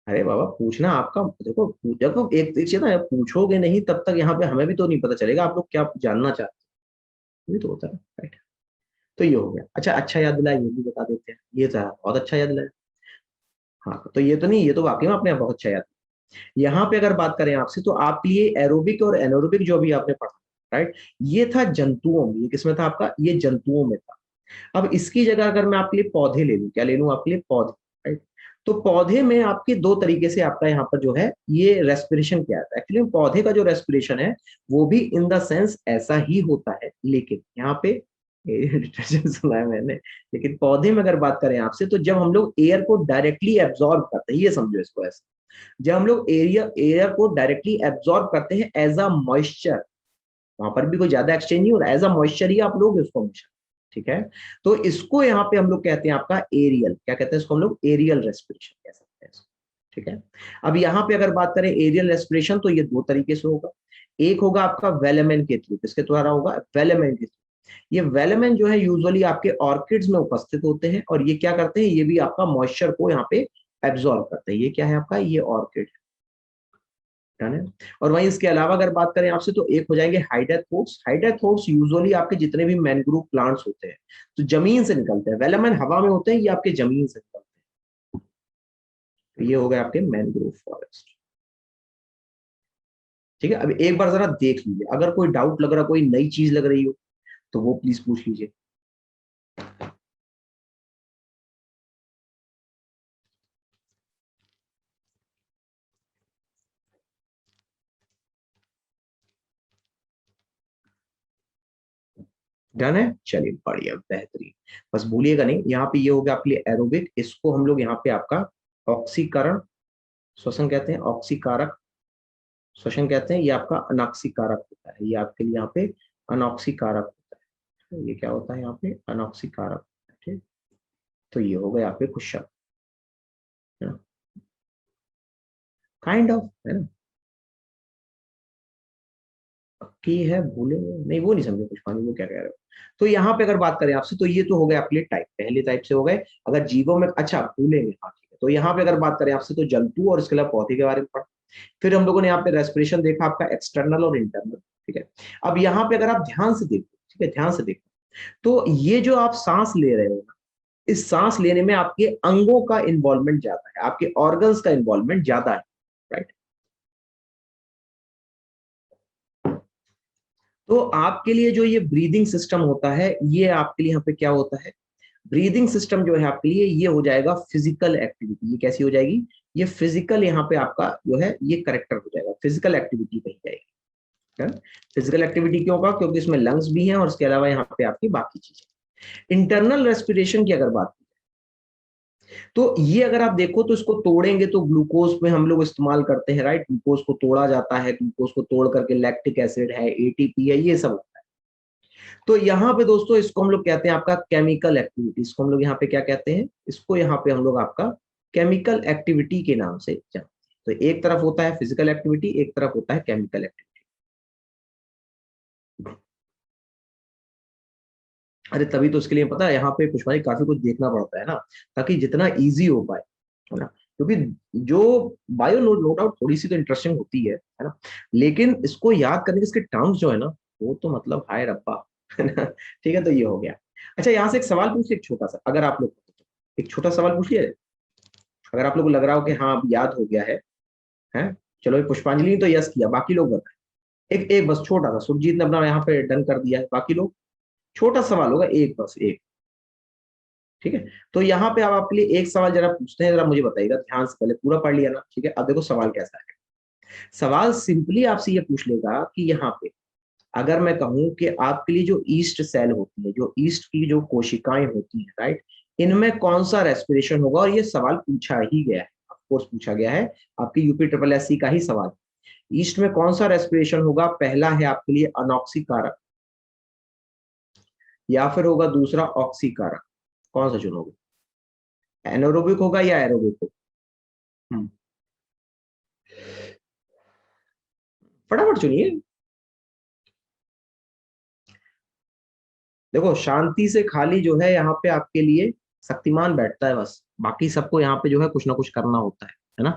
अरे बाबा पूछना आपका, देखो जब तो एक चीज ना, पूछोगे नहीं तब तक यहाँ पे हमें भी तो नहीं पता चलेगा आप लोग क्या जानना चाहते हैं, ये तो होता है राइट। तो ये हो गया, अच्छा अच्छा याद दिलाया, ये भी बता देते हैं, ये था बहुत अच्छा याद दिलाया। हाँ तो ये तो नहीं, ये तो वाकई में आपने बहुत अच्छा याद। यहाँ पे अगर बात करें आपसे तो आपके लिए एरोबिक और एनोरोबिक जो अभी आपने पढ़ा, राइट, ये था जंतुओं में, ये किसमें था आपका, ये जंतुओं में था। अब इसकी जगह अगर मैं आपके लिए पौधे ले लूं, क्या ले लूं आपके लिए, पौधे, राइट। तो पौधे में आपके दो तरीके से आपका यहाँ पर जो है ये रेस्पिरेशन क्या है, एक्चुअली पौधे का जो रेस्पिरेशन है वो भी इन द सेंस ऐसा ही होता है, लेकिन यहाँ पे डिटर्जेंट सुना है मैंने। लेकिन पौधे में अगर बात करें आपसे तो जब हम लोग एयर को डायरेक्टली एब्जॉर्ब करते हैं, ये समझो इसको ऐसा, जब हम लोग एयर को डायरेक्टली एब्जॉर्ब करते हैं एज अ मॉइस्चर, वहां पर भी कोई ज्यादा एक्सचेंज नहीं हो रहा, एज अ मॉइस्चर ही आप लोग उसको हमेशा, ठीक है। तो इसको यहाँ पे हम लोग कहते हैं आपका एरियल, क्या कहते हैं इसको हम लोग, एरियल रेस्पिरेशन कह सकते हैं इसको, ठीक है। अब यहाँ पे अगर बात करें एरियल रेस्पिरेशन तो ये दो तरीके से होगा। एक होगा आपका वेलेमेन के थ्रू, किसके द्वारा होगा, वेलेमेन के थ्रू। ये वेलेमेन जो है यूजुअली आपके ऑर्किड्स में उपस्थित होते हैं और ये क्या करते हैं, ये भी आपका मॉइस्चर को यहाँ पे एब्जॉर्ब करते हैं। ये क्या है आपका, ये ऑर्किड है। और वहीं इसके अलावा अगर बात करें आपसे तो एक हो जाएंगे हाइड्रोथोर्स। हाइड्रोथोर्स यूजुअली आपके जितने भी मैंग्रोव प्लांट्स होते हैं तो जमीन से निकलते हैं, वेलामेन हवा में होते हैं, ये आपके जमीन से निकलते हैं। तो ये हो गए आपके मैंग्रोव फॉरेस्ट, ठीक है। अब एक बार जरा देख लीजिए, अगर कोई डाउट लग रहा, कोई नई चीज लग रही हो तो वो प्लीज पूछ लीजिए। डन है, चलिए बढ़िया बेहतरीन। बस भूलिएगा नहीं, यहाँ पे ये हो गया आपके लिए एरोबिक, इसको हम लोग यहाँ पे आपका ऑक्सीकरण श्वसन कहते हैं, ऑक्सीकारक श्वसन कहते हैं, ये आपका अनॉक्सीकारक होता है, ये आपके लिए यहाँ पे अनॉक्सीकारक होता है। तो ये क्या होता है यहाँ पे, अनॉक्सीकारक होता है, ठीक। तो ये हो गए यहाँ पे कुछ शब्द, है ना, काइंड ऑफ, है ना, की है, भूले नहीं, वो नहीं समझे पुष्पानी वो क्या कह रहे हो। तो यहाँ पे अगर बात करें आपसे तो ये तो हो गए आपके लिए टाइप, पहले टाइप से हो गए। अगर जीवों में, अच्छा भूलेंगे, हाँ ठीक है। तो यहाँ पे अगर बात करें आपसे तो जंतु और इसके अलावा पौधे के बारे में पढ़ा। फिर हम लोगों ने यहाँ पे रेस्पिरेशन देखा आपका एक्सटर्नल और इंटरनल, ठीक है। अब यहाँ पे अगर आप ध्यान से देखो, ठीक है, ध्यान से देखो, तो ये जो आप सांस ले रहे हो ना, इस सांस लेने में आपके अंगों का इन्वॉल्वमेंट ज्यादा है, आपके ऑर्गन्स का इन्वॉल्वमेंट ज्यादा है, राइट। तो आपके लिए जो ये ब्रीदिंग सिस्टम होता है, ये आपके लिए यहाँ पे क्या होता है, ब्रीदिंग सिस्टम जो है आपके लिए ये हो जाएगा फिजिकल एक्टिविटी। ये कैसी हो जाएगी, ये फिजिकल यहाँ पे आपका जो है ये करेक्टर हो जाएगा, फिजिकल एक्टिविटी कही जाएगी, है। फिजिकल एक्टिविटी क्यों होगा, क्योंकि इसमें लंग्स भी हैं और इसके अलावा यहाँ पे आपकी बाकी चीजें। इंटरनल रेस्पिरेशन की अगर बात तो ये अगर आप देखो तो इसको तोड़ेंगे तो ग्लूकोज में हम लोग इस्तेमाल करते हैं, राइट, ग्लूकोज को तोड़ा जाता है, ग्लूकोज को तोड़ करके लैक्टिक एसिड है, एटीपी है, ये सब होता है। तो यहाँ पे दोस्तों इसको हम लोग कहते हैं आपका केमिकल एक्टिविटी, इसको हम लोग यहाँ पे क्या कहते हैं, इसको यहाँ पे हम लोग आपका केमिकल एक्टिविटी के नाम से जानते हैं। तो एक तरफ होता है फिजिकल एक्टिविटी, एक तरफ होता है केमिकल एक्टिविटी। अरे तभी तो इसके लिए पता है यहाँ पे पुष्पाली काफी कुछ देखना पड़ता है ना, ताकि जितना इजी हो पाए, है ना। क्योंकि जो बायो नो डाउट थोड़ी सी तो इंटरेस्टिंग होती है ना, लेकिन इसको याद करने के इसके टर्म्स जो है ना, वो तो मतलब हाय रब्बा, है ना। ठीक है, तो ये हो गया। अच्छा यहाँ से एक सवाल पूछ, एक छोटा सा, अगर आप लोग एक छोटा सवाल पूछ लिया, अगर आप लोग को लग रहा हो कि हाँ अब याद हो गया है। चलो ये पुष्पांजलि ने तो यस किया, बाकी लोग बताएं। एक एक बस छोटा सा, सुरजीत ने अपना यहाँ पे डन कर दिया है, बाकी लोग छोटा सवाल होगा, एक बस एक, ठीक है। तो यहाँ पे आप आपके लिए एक सवाल जरा पूछते हैं, जरा मुझे बताइएगा ध्यान से, पहले पूरा पढ़ लिया ना, ठीक है। अब देखो सवाल कैसा है। सवाल सिंपली आपसे ये पूछ लेगा कि यहाँ पे अगर मैं कहूं कि आपके लिए जो ईस्ट सेल होती है, जो ईस्ट की जो कोशिकाएं होती है, राइट, इनमें कौन सा रेस्पिरेशन होगा, और ये सवाल पूछा ही गया है, ऑफकोर्स पूछा गया है, आपकी यूपी ट्रिपल एससी का ही सवाल। ईस्ट में कौन सा रेस्पिरेशन होगा, पहला है आपके लिए अनॉक्सीकारक, या फिर होगा दूसरा ऑक्सीकारक, कौन सा चुनोगे? एनारोबिक होगा या एरोबिक होगा? फटाफट चुनिए। देखो शांति से खाली जो है यहाँ पे आपके लिए शक्तिमान बैठता है बस, बाकी सबको यहाँ पे जो है कुछ ना कुछ करना होता है ना,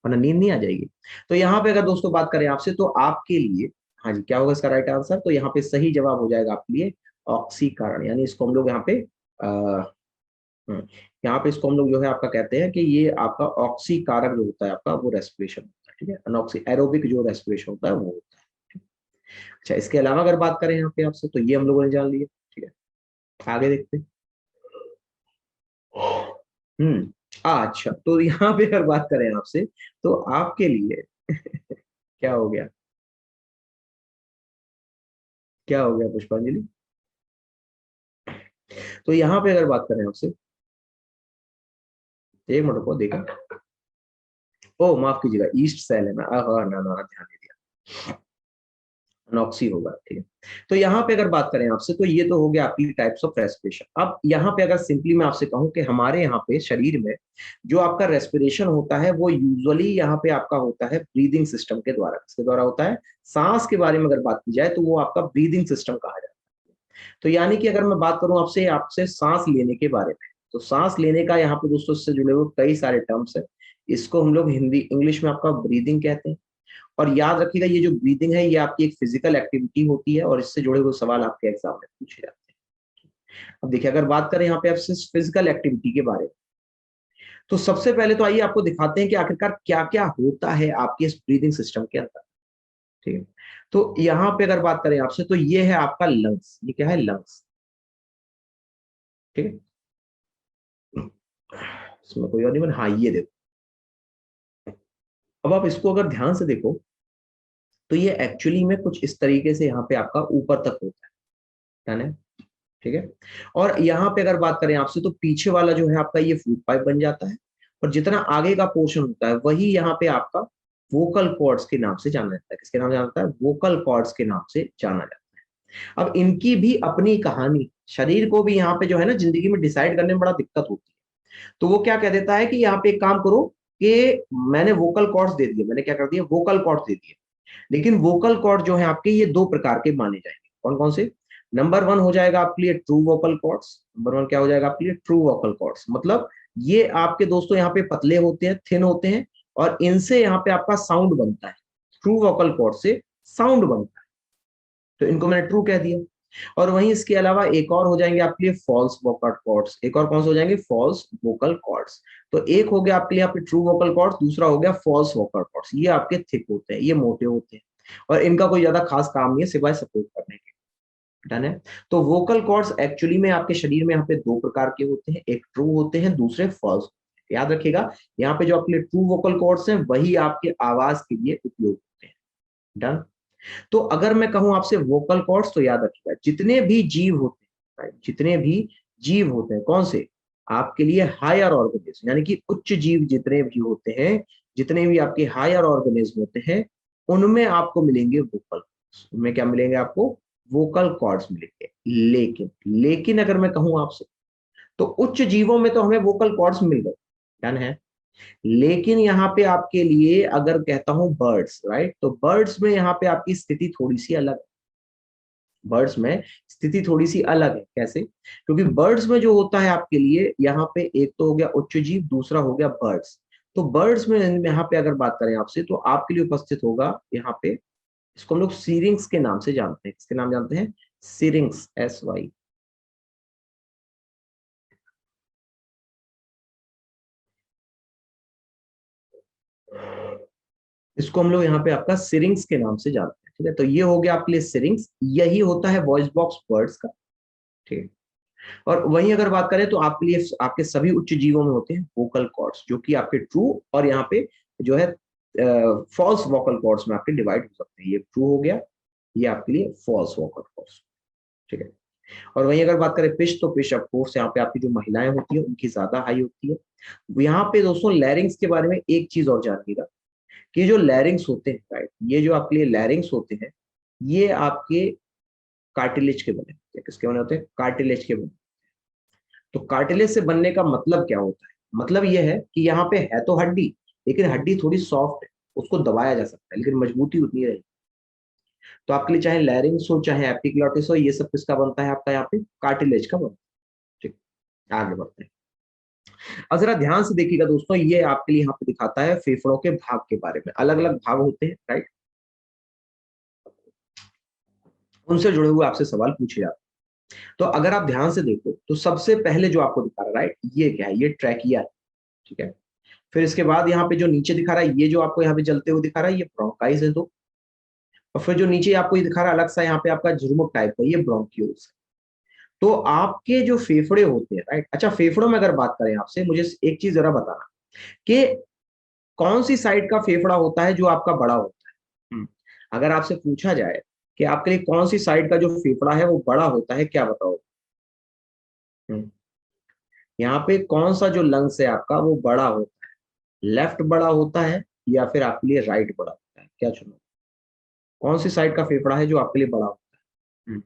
वरना नींद नहीं आ जाएगी। तो यहाँ पे अगर दोस्तों बात करें आपसे, तो आपके लिए, हाँ जी, क्या होगा इसका राइट आंसर? तो यहाँ पे सही जवाब हो जाएगा आपके लिए ऑक्सीकरण, यानी इसको हम लोग यहाँ पे हम्म, यहाँ पे इसको हम लोग जो है आपका कहते हैं कि ये आपका ऑक्सीकारक जो होता है आपका, वो रेस्पिरेशन होता है, ठीक है। अनऑक्सी एरोबिक जो रेस्पिरेशन होता है वो होता है। अच्छा, इसके अलावा अगर बात करें यहाँ पे आपसे, तो ये हम लोगों ने जान लिया, ठीक है। आगे देखते हैं। हम्म अच्छा, तो यहाँ पे अगर बात करें आपसे, तो आपके लिए क्या हो गया, क्या हो गया पुष्पांजलि? तो यहाँ पे अगर बात करें आपसे, एक मिनट को देखा, ओ माफ कीजिएगा, ईस्ट सेल है, मैं ना ना ध्यान नहीं दिया, नॉक्सी होगा, ठीक है। तो यहाँ पे अगर बात करें आपसे, तो ये तो हो गया आपकी टाइप्स ऑफ रेस्पिरेशन। अब यहाँ पे अगर सिंपली मैं आपसे कहूँ कि हमारे यहाँ पे शरीर में जो आपका रेस्पिरेशन होता है, वो यूजुअली यहाँ पे आपका होता है ब्रीदिंग सिस्टम के द्वारा। किसके द्वारा होता है? सांस के बारे में अगर बात की जाए, तो वो आपका ब्रीदिंग सिस्टम कहा जाता है। तो यानी कि अगर मैं बात करूं आपसे आपसे सांस लेने के बारे में, तो सांस लेने का यहाँ पे दोस्तों इससे जुड़े हुए कई सारे टर्म्स है। इसको हम लोग हिंदी इंग्लिश में आपका ब्रीदिंग कहते हैं। और याद रखिएगा, ये जो ब्रीदिंग है, ये आपकी एक फिजिकल एक्टिविटी होती है, और इससे जुड़े हुए सवाल आपके एग्जाम में पूछे जाते हैं। अब देखिए, अगर बात करें यहाँ पे आपसे फिजिकल एक्टिविटी के बारे में, तो सबसे पहले तो आइए आपको दिखाते हैं कि आखिरकार क्या क्या होता है आपके इस ब्रीदिंग सिस्टम के अंदर, ठीक है। तो यहाँ पे अगर बात करें आपसे, तो ये है आपका लंग्स, ये क्या है? लंग्स, ठीक है। इसमें कोई और नहीं बना, हाँ ये देखो। अब आप इसको अगर ध्यान से देखो, तो ये एक्चुअली में कुछ इस तरीके से यहाँ पे आपका ऊपर तक होता है ना, ठीक है। और यहाँ पे अगर बात करें आपसे, तो पीछे वाला जो है आपका ये फूड पाइप बन जाता है, और जितना आगे का पोर्शन होता है, वही यहाँ पे आपका वोकल कॉर्ड्स के नाम से जाना जाता है। किसके नाम से जाना जाता है? वोकल कॉर्ड्स के नाम से जाना जाता है। अब इनकी भी अपनी कहानी, शरीर को भी यहाँ पे जो है ना जिंदगी में डिसाइड करने में बड़ा दिक्कत होती है। तो वो क्या कह देता है कि यहाँ पे एक काम करो, कि मैंने वोकल कॉर्ड्स दे दिए, मैंने क्या कर दिया? वोकल कॉर्ड्स दे दिए। लेकिन वोकल कॉर्ड जो है आपके, ये दो प्रकार के माने जाएंगे। कौन कौन से? नंबर वन हो जाएगा आपके लिए true vocal cords. Number one क्या हो जाएगा आपके लिए? True vocal cords. मतलब ये आपके दोस्तों यहाँ पे पतले होते हैं, थिन होते हैं, और इनसे यहाँ पे आपका साउंड बनता है। ट्रू वोकल कॉर्ड से साउंड बनता है, तो इनको मैंने ट्रू कह दिया। और वहीं इसके अलावा एक और हो जाएंगे आपके लिए फॉल्स वोकल कॉर्ड्स। एक और कौन से हो जाएंगे? False vocal cords. तो एक हो गया आपके लिए यहाँ पे ट्रू वोकल कॉर्ड्स, दूसरा हो गया फॉल्स वोकल कॉर्ड्स। ये आपके थिक होते हैं, ये मोटे होते हैं, और इनका कोई ज्यादा खास काम नहीं है सिवाय सपोर्ट करने के। डन है। तो वोकल कॉर्ड्स एक्चुअली में आपके शरीर में यहाँ पे दो प्रकार के होते हैं, एक ट्रू होते हैं, दूसरे फॉल्स। याद रखिएगा, यहाँ पे जो आपके ट्रू वोकल कॉर्ड्स हैं, वही आपके आवाज के लिए उपयोग होते हैं। डन। तो अगर मैं कहूं आपसे वोकल कॉर्ड्स, तो याद रखिएगा, जितने भी जीव होते हैं, right? जितने भी जीव होते हैं, कौन से? आपके लिए हायर ऑर्गेनिज्म, यानी कि उच्च जीव जितने भी होते हैं, जितने भी आपके हायर ऑर्गेनिज्म होते हैं, उनमें आपको मिलेंगे वोकल। उनमें क्या मिलेंगे आपको? वोकल कॉर्ड्स मिलेंगे। लेकिन अगर मैं कहूं आपसे, तो उच्च जीवों में तो हमें वोकल कॉर्ड्स मिल गए, डन है। लेकिन यहाँ पे आपके लिए अगर कहता हूं बर्ड्स, राइट, तो बर्ड्स में यहाँ पे आपकी स्थिति थोड़ी सी अलग है। बर्ड्स में स्थिति थोड़ी सी अलग है। कैसे? क्योंकि बर्ड्स में जो होता है आपके लिए, यहाँ पे एक तो हो गया उच्च जीव, दूसरा हो गया बर्ड्स। तो बर्ड्स में यहाँ पे अगर बात करें आपसे, तो आपके लिए उपस्थित होगा यहाँ पे, इसको हम लोग सीरिंग्स के नाम से जानते हैं। किसके नाम जानते हैं? सीरिंग्स, SY। इसको हम लोग यहाँ पे आपका सिरिंग्स के नाम से जानते हैं, ठीक है। तो ये हो गया आपके लिए सिरिंग्स, यही होता है वॉइस बॉक्स बर्ड्स का, ठीक है। और वहीं अगर बात करें, तो आपके लिए आपके सभी उच्च जीवों में होते हैं वोकल कॉर्ड्स, जो कि आपके ट्रू और यहाँ पे जो है फॉल्स वोकल कॉर्ड्स में आपके डिवाइड हो सकते हैं। ये ट्रू हो गया, ये आपके लिए फॉल्स वोकल कॉर्ड्स, ठीक है। और वहीं अगर बात करें पिच, तो पिच ऑफ कोर्स यहाँ पे आपकी जो महिलाएं होती है उनकी ज्यादा हाई होती है। यहाँ पे दोस्तों लैरिंग्स के बारे में एक चीज और जानिएगा कि जो लैरिंग्स होते हैं, राइट, ये जो आपके लिए लैरिंग्स होते हैं, ये आपके कार्टिलेज के बने होते हैं। किसके बने होते हैं? कार्टिलेज के बने। तो कार्टिलेज से बनने का मतलब क्या होता है? मतलब ये है कि यहाँ पे है तो हड्डी, लेकिन हड्डी थोड़ी सॉफ्ट है, उसको दबाया जा सकता है, लेकिन मजबूती उतनी रहेगी। तो आपके लिए चाहे लैरिंग्स हो चाहे एपिग्लॉटिस हो, ये सब किसका बनता है? आपका यहाँ पे कार्टिलेज का बनता है। ठीक, आगे बढ़ते हैं। अब जरा ध्यान से देखिएगा दोस्तों, ये आपके लिए यहाँ पे दिखाता है फेफड़ों के भाग के बारे में। अलग अलग भाग होते हैं, राइट, उनसे जुड़े हुए आपसे सवाल पूछे जाते हैं। तो अगर आप ध्यान से देखो तो सबसे पहले जो आपको दिखा रहा है, राइट, ये क्या है? ये ट्रैकिया है। ठीक है। फिर इसके बाद यहाँ पे जो नीचे दिखा रहा है, ये जो आपको यहाँ पे जलते हुए दिखा रहा है, ये ब्रोंकाइज है दो। और फिर जो नीचे आपको ये दिखा रहा है अलग सा, यहाँ पे आपका झुरमुट टाइप का, ये ब्रोंक्यूल्स है। तो आपके जो फेफड़े होते हैं, राइट, अच्छा फेफड़ों में अगर बात करें आपसे, मुझे एक चीज जरा बताना कि कौन सी साइड का फेफड़ा होता है जो आपका बड़ा होता है? अगर आपसे पूछा जाए कि आपके लिए कौन सी साइड का जो फेफड़ा है वो बड़ा होता है, क्या बताओ? हम्म, यहाँ पे कौन सा जो लंग्स है आपका वो बड़ा होता है? लेफ्ट बड़ा होता है या फिर आपके लिए राइट बड़ा होता है? क्या चुनो? कौन सी साइड का फेफड़ा है जो आपके लिए बड़ा होता है?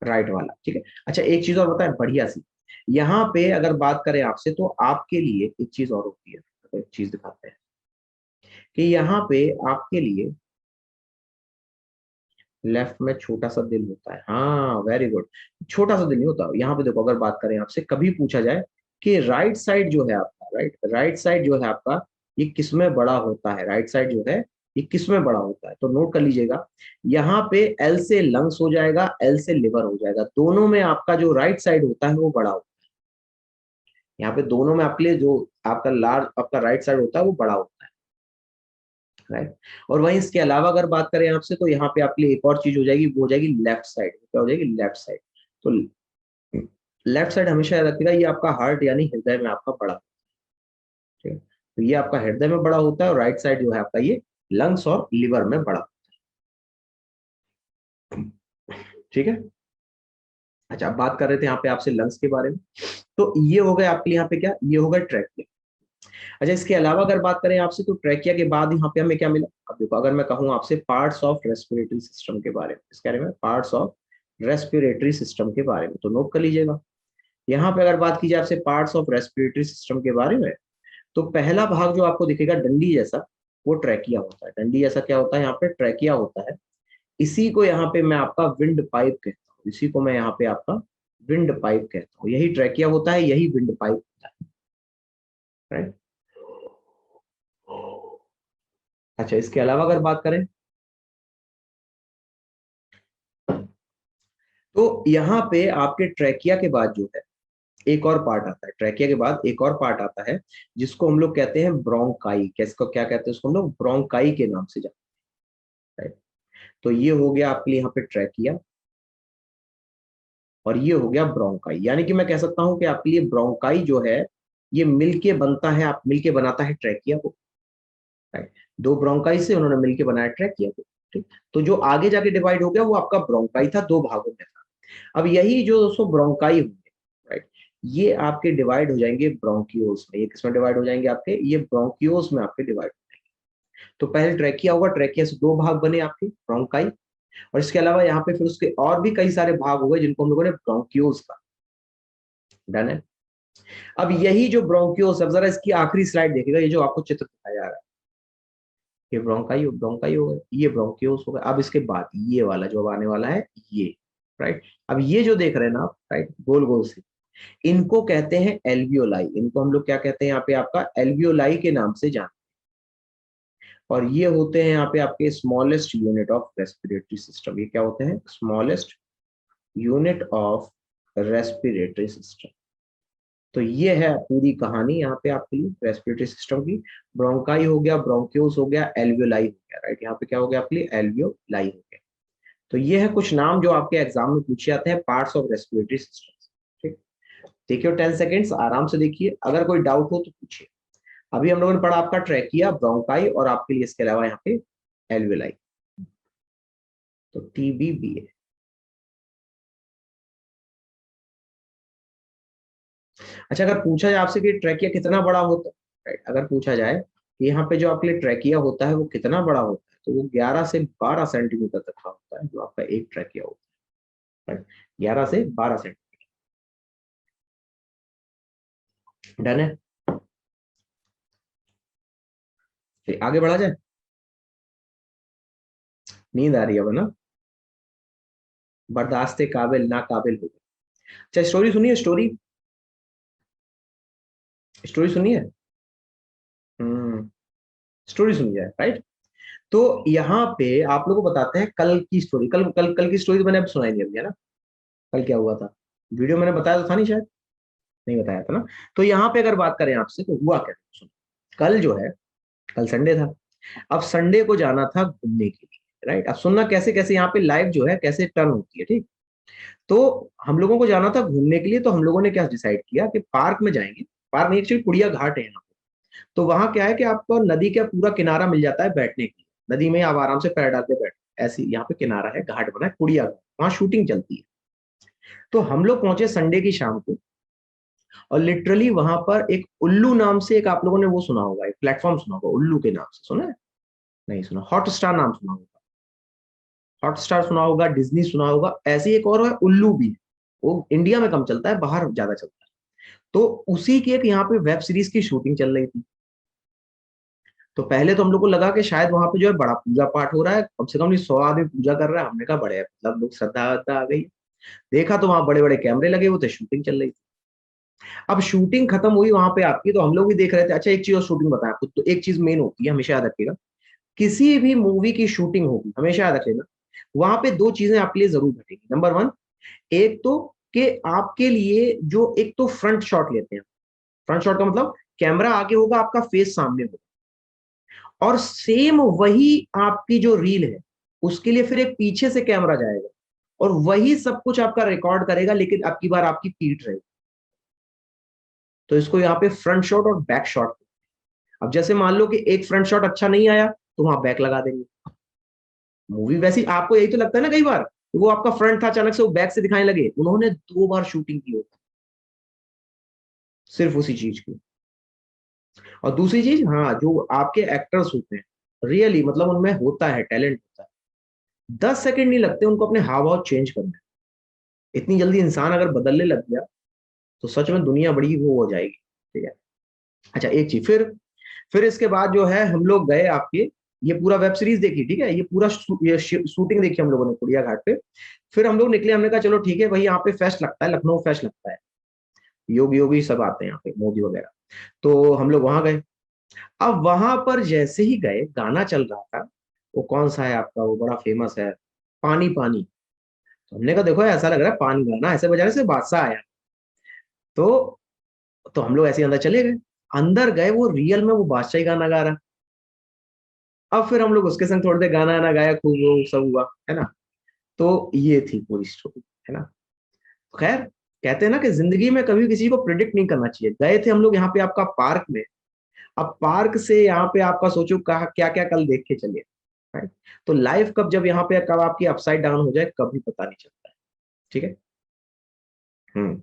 राइट वाला। ठीक है। अच्छा एक चीज और बताएं बढ़िया सी, यहाँ पे अगर बात करें आपसे तो आपके लिए एक चीज और होती है। तो एक चीज दिखाते हैं कि यहाँ पे आपके लिए लेफ्ट में छोटा सा दिल होता है। हाँ वेरी गुड। छोटा सा दिल नहीं होता यहाँ पे। देखो अगर बात करें आपसे, कभी पूछा जाए कि राइट साइड जो है आपका, राइट, राइट साइड जो है आपका, ये किसमें बड़ा होता है? राइट साइड जो है ये किसमें बड़ा होता है? तो नोट कर लीजिएगा, यहाँ पे एल से लंग्स हो जाएगा, एल से लिवर हो जाएगा। दोनों में आपका जो राइट साइड होता है वो बड़ा होता है। यहाँ पे दोनों में आपके लिए जो आपका लार्ज आपका राइट साइड होता है वो बड़ा होता है, राइट। और वहीं इसके अलावा अगर बात करें आपसे तो यहाँ पे आपके लिए एक और चीज हो जाएगी, वो हो जाएगी लेफ्ट साइड। क्या हो जाएगी? Left side. तो लेफ्ट साइड हमेशा याद रखिएगा, ये आपका हार्ट यानी हृदय में आपका बड़ा होता है। ठीक है। तो ये आपका हृदय में बड़ा होता है, और राइट साइड जो है आपका ये लंग्स और लिवर में बड़ा होता है। ठीक है। अच्छा अब बात कर रहे थे यहाँ पे आपसे लंग्स के बारे में। तो ये हो गया आपके लिए यहाँ पे क्या? ये होगा ट्रैकिया। अच्छा इसके अलावा अगर बात करें आपसे तो ट्रैकिया के बाद यहाँ पे हमें क्या मिला? अब देखो अगर मैं कहूँ आपसे पार्ट्स ऑफ रेस्पिरेटरी सिस्टम के बारे में, इसके बारे में पार्ट्स ऑफ रेस्पिरेटरी सिस्टम के बारे में, तो नोट कर लीजिएगा। यहाँ पे अगर बात की जाए आपसे पार्ट्स ऑफ रेस्पिरेटरी सिस्टम के बारे में, तो पहला भाग जो आपको दिखेगा डंडी जैसा, वो ट्रैकिया होता है। डंडी जैसा क्या होता है? यहाँ पे ट्रैकिया होता है। इसी को यहाँ पे मैं आपका विंड पाइप कहता हूँ। इसी को मैं यहाँ पे आपका विंड पाइप कहता हूँ। यही ट्रैकिया होता है, यही विंड पाइप होता है, राइट। अच्छा इसके अलावा अगर बात करें तो यहाँ पे आपके ट्रैकिया के बाद जो है एक और पार्ट आता है। ट्रैकिया के बाद एक और पार्ट आता है जिसको हम लोग कहते हैं ब्रोंकाई। किसको क्या कहते हैं? उसको हम लोग ब्रोंकाई के नाम से जानते हैं, राइट। तो ये हो गया आपके लिए यहाँ पे ट्रैकिया, और ये हो गया ब्रोंकाई। यानी कि मैं कह सकता हूं कि आपके लिए ब्रोंकाई जो है ये मिलके बनता है, आप मिलके बनाता है ट्रैकिया को, राइट। दो ब्रोंकाई से उन्होंने मिलके बनाया ट्रैकिया को। ठीक। तो जो आगे जाके डिवाइड हो गया वो आपका ब्रोंकाई था, दो भागों में था। अब यही जो दोस्तों ब्रोंकाई होंगे, राइट, ये आपके डिवाइड हो जाएंगे ब्रोंकियोल्स में। ये किसमें डिवाइड हो जाएंगे आपके? ये ब्रोंकियोल्स में आपके डिवाइड। तो पहले ट्रैकिया होगा, ट्रैकिया से दो भाग बने आपके ब्रोंकाई, और इसके अलावा यहाँ पे फिर उसके और भी कई सारे भाग हुए जिनको हम लोगों ने ब्रोंकियोल्स का। डन है। अब यही जो ब्रोंकियोल्स, अब जरा इसकी आखिरी स्लाइड देखिएगा, ये जो आपको चित्र दिखाया जा रहा है, ये ब्रोंकाई ब्रोंकाई हो गया, ये ब्रोंकियोल्स हो गया। अब इसके बाद ये वाला जो अब आने वाला है, ये, राइट। अब ये जो देख रहे हैं ना आप, राइट, गोल गोल से, इनको कहते हैं एल्वियोलाई। इनको हम लोग क्या कहते हैं यहाँ पे? आपका एल्वियोलाई के नाम से जानते हैं। और ये होते हैं यहाँ पे आपके smallest unit of respiratory system. ये क्या होते हैं? Smallest unit of respiratory system. तो ये है पूरी कहानी यहाँ पे आपके लिए रेस्पिरेटरी सिस्टम की। ब्रोंकाई हो गया, ब्रोंक्योस हो गया, एल्वियोलाई हो गया, राइट। यहाँ पे क्या हो गया आपके लिए? एल्वियोलाई हो गया। तो ये है कुछ नाम जो आपके एग्जाम में पूछे जाते हैं, पार्ट्स ऑफ रेस्पिरेटरी सिस्टम। ठीक। देखिए 10 सेकेंड्स आराम से देखिए, अगर कोई डाउट हो तो पूछिए। अभी हम लोगों ने पढ़ा आपका ट्रैकिया, ब्रोंकाई, और आपके लिए इसके अलावा यहाँ पे एल्वियोलाई। तो TBBA। अच्छा, अगर पूछा जाए आपसे कि ट्रैकिया कितना बड़ा होता है, right? अगर पूछा जाए कि यहाँ पे जो आपके लिए ट्रैकिया होता है वो कितना बड़ा होता है, तो वो 11 से 12 सेंटीमीटर तक का होता है जो आपका एक ट्रैकिया होता है, right? 11 से 12 सेंटीमीटर। डन है। फिर आगे बढ़ा जाए। नींद आ रही है ना? बर्दाश्त काबिल ना काबिल हो गए। अच्छा, स्टोरी सुनिए, स्टोरी। स्टोरी सुनिए। हम्म। स्टोरी सुनी जाए, राइट। तो यहाँ पे आप लोगों को बताते हैं कल की स्टोरी। कल कल कल की स्टोरी तो मैंने अब सुनाई नहीं अभी, है ना? कल क्या हुआ था? वीडियो मैंने बताया तो था नहीं शायद। नहीं बताया था ना? तो यहाँ पे अगर बात करें आपसे तो हुआ क्या, सुनो। कल जो है, कल संडे था। अब संडे को जाना था घूमने के लिए, राइट। अब सुनना कैसे कैसे यहाँ पे लाइफ जो है कैसे टर्न होती है, ठीक। तो हम लोगों को जाना था घूमने के लिए, तो हम लोगों ने क्या डिसाइड किया कि पार्क में जाएंगे। पार्क में एक्चुअली कुड़िया घाट है यहाँ पे। तो वहां क्या है कि आपको नदी का पूरा किनारा मिल जाता है बैठने के लिए, नदी में आप आराम से पैर डाल के बैठ, ऐसी यहाँ पे किनारा है, घाट बना है कुड़िया घाट, वहां शूटिंग चलती है। तो हम लोग पहुंचे संडे की शाम को, और लिटरली वहां पर एक उल्लू नाम से, एक आप लोगों ने वो सुना होगा, एक प्लेटफॉर्म सुना होगा उल्लू के नाम से, सुना है? नहीं सुना? हॉटस्टार नाम सुना होगा। हॉटस्टार सुना होगा, डिज्नी सुना होगा, ऐसे ही एक और है उल्लू भी। वो इंडिया में कम चलता है, बाहर ज्यादा चलता है। तो उसी की एक यहाँ पे वेब सीरीज की शूटिंग चल रही थी। तो पहले तो हम लोग को लगा कि शायद वहां पे जो है बड़ा पूजा पाठ हो रहा है, कम से कम नहीं 100 आदमी पूजा कर रहा है। हमने कहा बड़े मतलब लोग श्रद्धा आ गई। देखा तो वहां बड़े बड़े कैमरे लगे हुए थे, शूटिंग चल रही थी। अब शूटिंग खत्म हुई वहां पे आपकी, तो हम लोग भी देख रहे थे। अच्छा, एक चीज और शूटिंग बताया आपको, तो एक चीज मेन होती है, हमेशा याद रखिएगा। किसी भी मूवी की शूटिंग होगी, हमेशा याद रखिएगा, वहां पे दो चीजें आपके लिए जरूर घटेंगी। नंबर वन, एक तो कि आपके लिए जो एक तो फ्रंट शॉट लेते हैं। फ्रंट शॉट का मतलब कैमरा आगे होगा, आपका फेस सामने होगा, और सेम वही आपकी जो रील है उसके लिए फिर एक पीछे से कैमरा जाएगा, और वही सब कुछ आपका रिकॉर्ड करेगा, लेकिन अब की बार आपकी पीठ रहेगी। तो इसको यहाँ पे फ्रंट शॉट और बैक शॉट। अब जैसे मान लो कि एक फ्रंट शॉट अच्छा नहीं आया, तो वहां बैक लगा देंगे। मूवी वैसी आपको यही तो लगता है ना कई बार कि वो आपका फ्रंट था, अचानक से वो बैक से दिखाने लगे। उन्होंने 2 बार शूटिंग की होती, सिर्फ उसी चीज की। और दूसरी चीज, हाँ, जो आपके एक्टर्स होते हैं, रियली मतलब उनमें होता है टैलेंट, होता है। 10 सेकंड नहीं लगते उनको अपने हाव भाव चेंज करने। इतनी जल्दी इंसान अगर बदलने लग गया तो सच में दुनिया बड़ी वो हो जाएगी, ठीक है। अच्छा, एक चीज फिर इसके बाद जो है हम लोग गए आपके, ये पूरा वेब सीरीज देखी, ठीक है, ये पूरा ये शूटिंग देखी हम लोगों ने कुड़िया घाट पे। फिर हम लोग निकले, हमने कहा चलो ठीक है भाई, यहाँ पे फेस्ट लगता है, लखनऊ फेस्ट लगता है, योगी योगी सब आते हैं यहाँ पे, मोदी वगैरह। तो हम लोग वहां गए। अब वहां पर जैसे ही गए, गाना चल रहा था। वो कौन सा है आपका, वो बड़ा फेमस है, पानी पानी। तो हमने कहा देखो ऐसा लग रहा है पानी गाना ऐसे बजाने से बादशाह आया। तो हम लोग ऐसे ही अंदर चले गए। अंदर गए, वो रियल में वो बादशाह ही गाना गा रहा। अब फिर हम लोग उसके संग थोड़ी देर गाना वाना गाया, खूब वो सब हुआ, है ना। तो ये थी पूरी स्टोरी, है ना। खैर, कहते हैं ना कि जिंदगी में कभी किसी को प्रिडिक्ट नहीं करना चाहिए। गए थे हम लोग यहाँ पे आपका पार्क में। अब पार्क से यहाँ पे आपका सोचो कहा क्या क्या कल देख के चलिए, राइट। तो लाइफ कब, जब यहाँ पे कब आपकी अपसाइड डाउन हो जाए कभी पता नहीं चलता है, ठीक है। हम्म।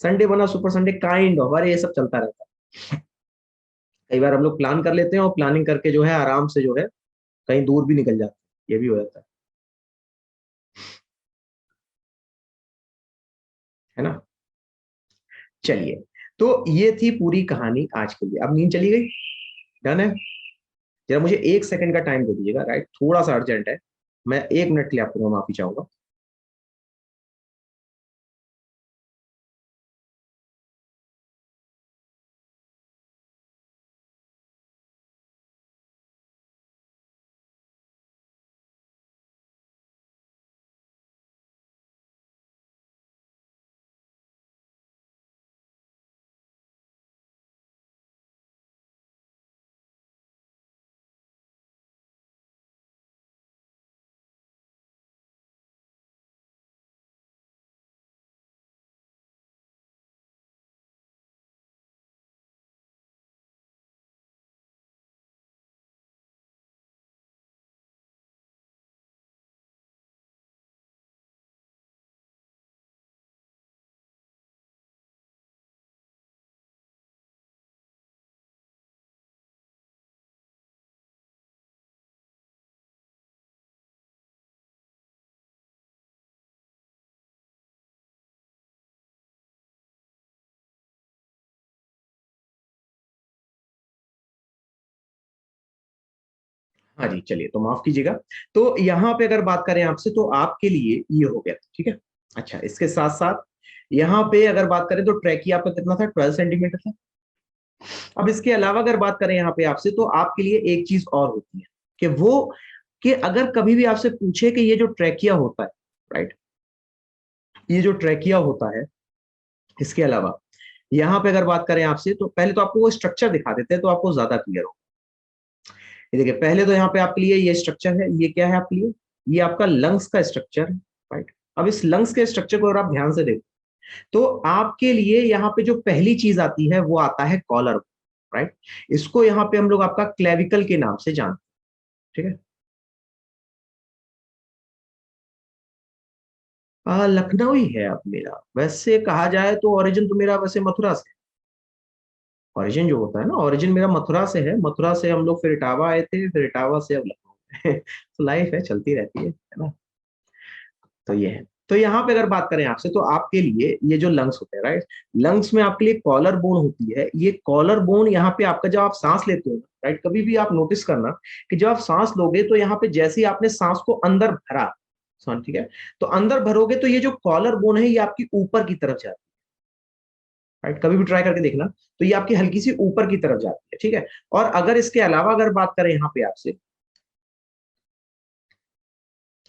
संडे बना सुपर संडे काइंड ऑफ, अरे ये सब चलता रहता है। कई बार हम लोग प्लान कर लेते हैं, और प्लानिंग करके जो है आराम से जो है कहीं दूर भी निकल जाते हैं, ये भी हो जाता है ना। चलिए, तो ये थी पूरी कहानी आज के लिए। अब नींद चली गई? डन है। जरा मुझे 1 सेकंड का टाइम दे दीजिएगा, राइट, थोड़ा सा अर्जेंट है। मैं 1 मिनट के लिए आपको मैं माफी चाहूंगा। हाँ जी, चलिए तो माफ कीजिएगा। तो यहाँ पे अगर बात करें आपसे तो आपके लिए ये हो गया, ठीक है। अच्छा, इसके साथ साथ यहाँ पे अगर बात करें तो ट्रैकिया आपका कितना था, 12 सेंटीमीटर था। अब इसके अलावा अगर बात करें यहाँ पे आपसे तो आपके लिए एक चीज और होती है कि वो, कि अगर कभी भी आपसे पूछे कि ये जो ट्रैकिया होता है, राइट, ये जो ट्रैकिया होता है, इसके अलावा यहाँ पे अगर बात करें आपसे तो पहले तो आपको वो स्ट्रक्चर दिखा देते हैं तो आपको ज्यादा क्लियर हो। ये देखिए, पहले तो यहाँ पे आपके लिए ये स्ट्रक्चर है, ये क्या है आपके लिए, ये आपका लंग्स का स्ट्रक्चर है, राइट। अब इस लंग्स के स्ट्रक्चर को अगर आप ध्यान से देखो तो आपके लिए यहाँ पे जो पहली चीज आती है वो आता है कॉलर, राइट। इसको यहाँ पे हम लोग आपका क्लेविकल के नाम से जानते हैं, ठीक है। लखनऊ ही है अब मेरा, वैसे कहा जाए तो ओरिजिन तो मेरा वैसे मथुरा से, ओरिजिन जो होता है ना, ओरिजिन मेरा मथुरा से है। मथुरा से हम लोग फिर इटावा आए थे, फिर इटावा से अब लखनऊ तो लाइफ है, चलती रहती है ना। तो ये है। तो यहाँ पे अगर बात करें आपसे तो आपके लिए ये जो लंग्स होते हैं, राइट, लंग्स में आपके लिए कॉलर बोन होती है। ये कॉलर बोन यहाँ पे आपका, जब आप सांस लेते हो, राइट, कभी भी आप नोटिस करना कि जब आप सांस लोगे तो यहाँ पे जैसे ही आपने सांस को अंदर भरा, ठीक है, तो अंदर भरोगे तो ये जो कॉलर बोन है ये आपकी ऊपर की तरफ जाती है, राइट। कभी भी ट्राई करके देखना, तो ये आपकी हल्की सी ऊपर की तरफ जाती है, ठीक है। और अगर इसके अलावा अगर बात करें यहाँ पे आपसे,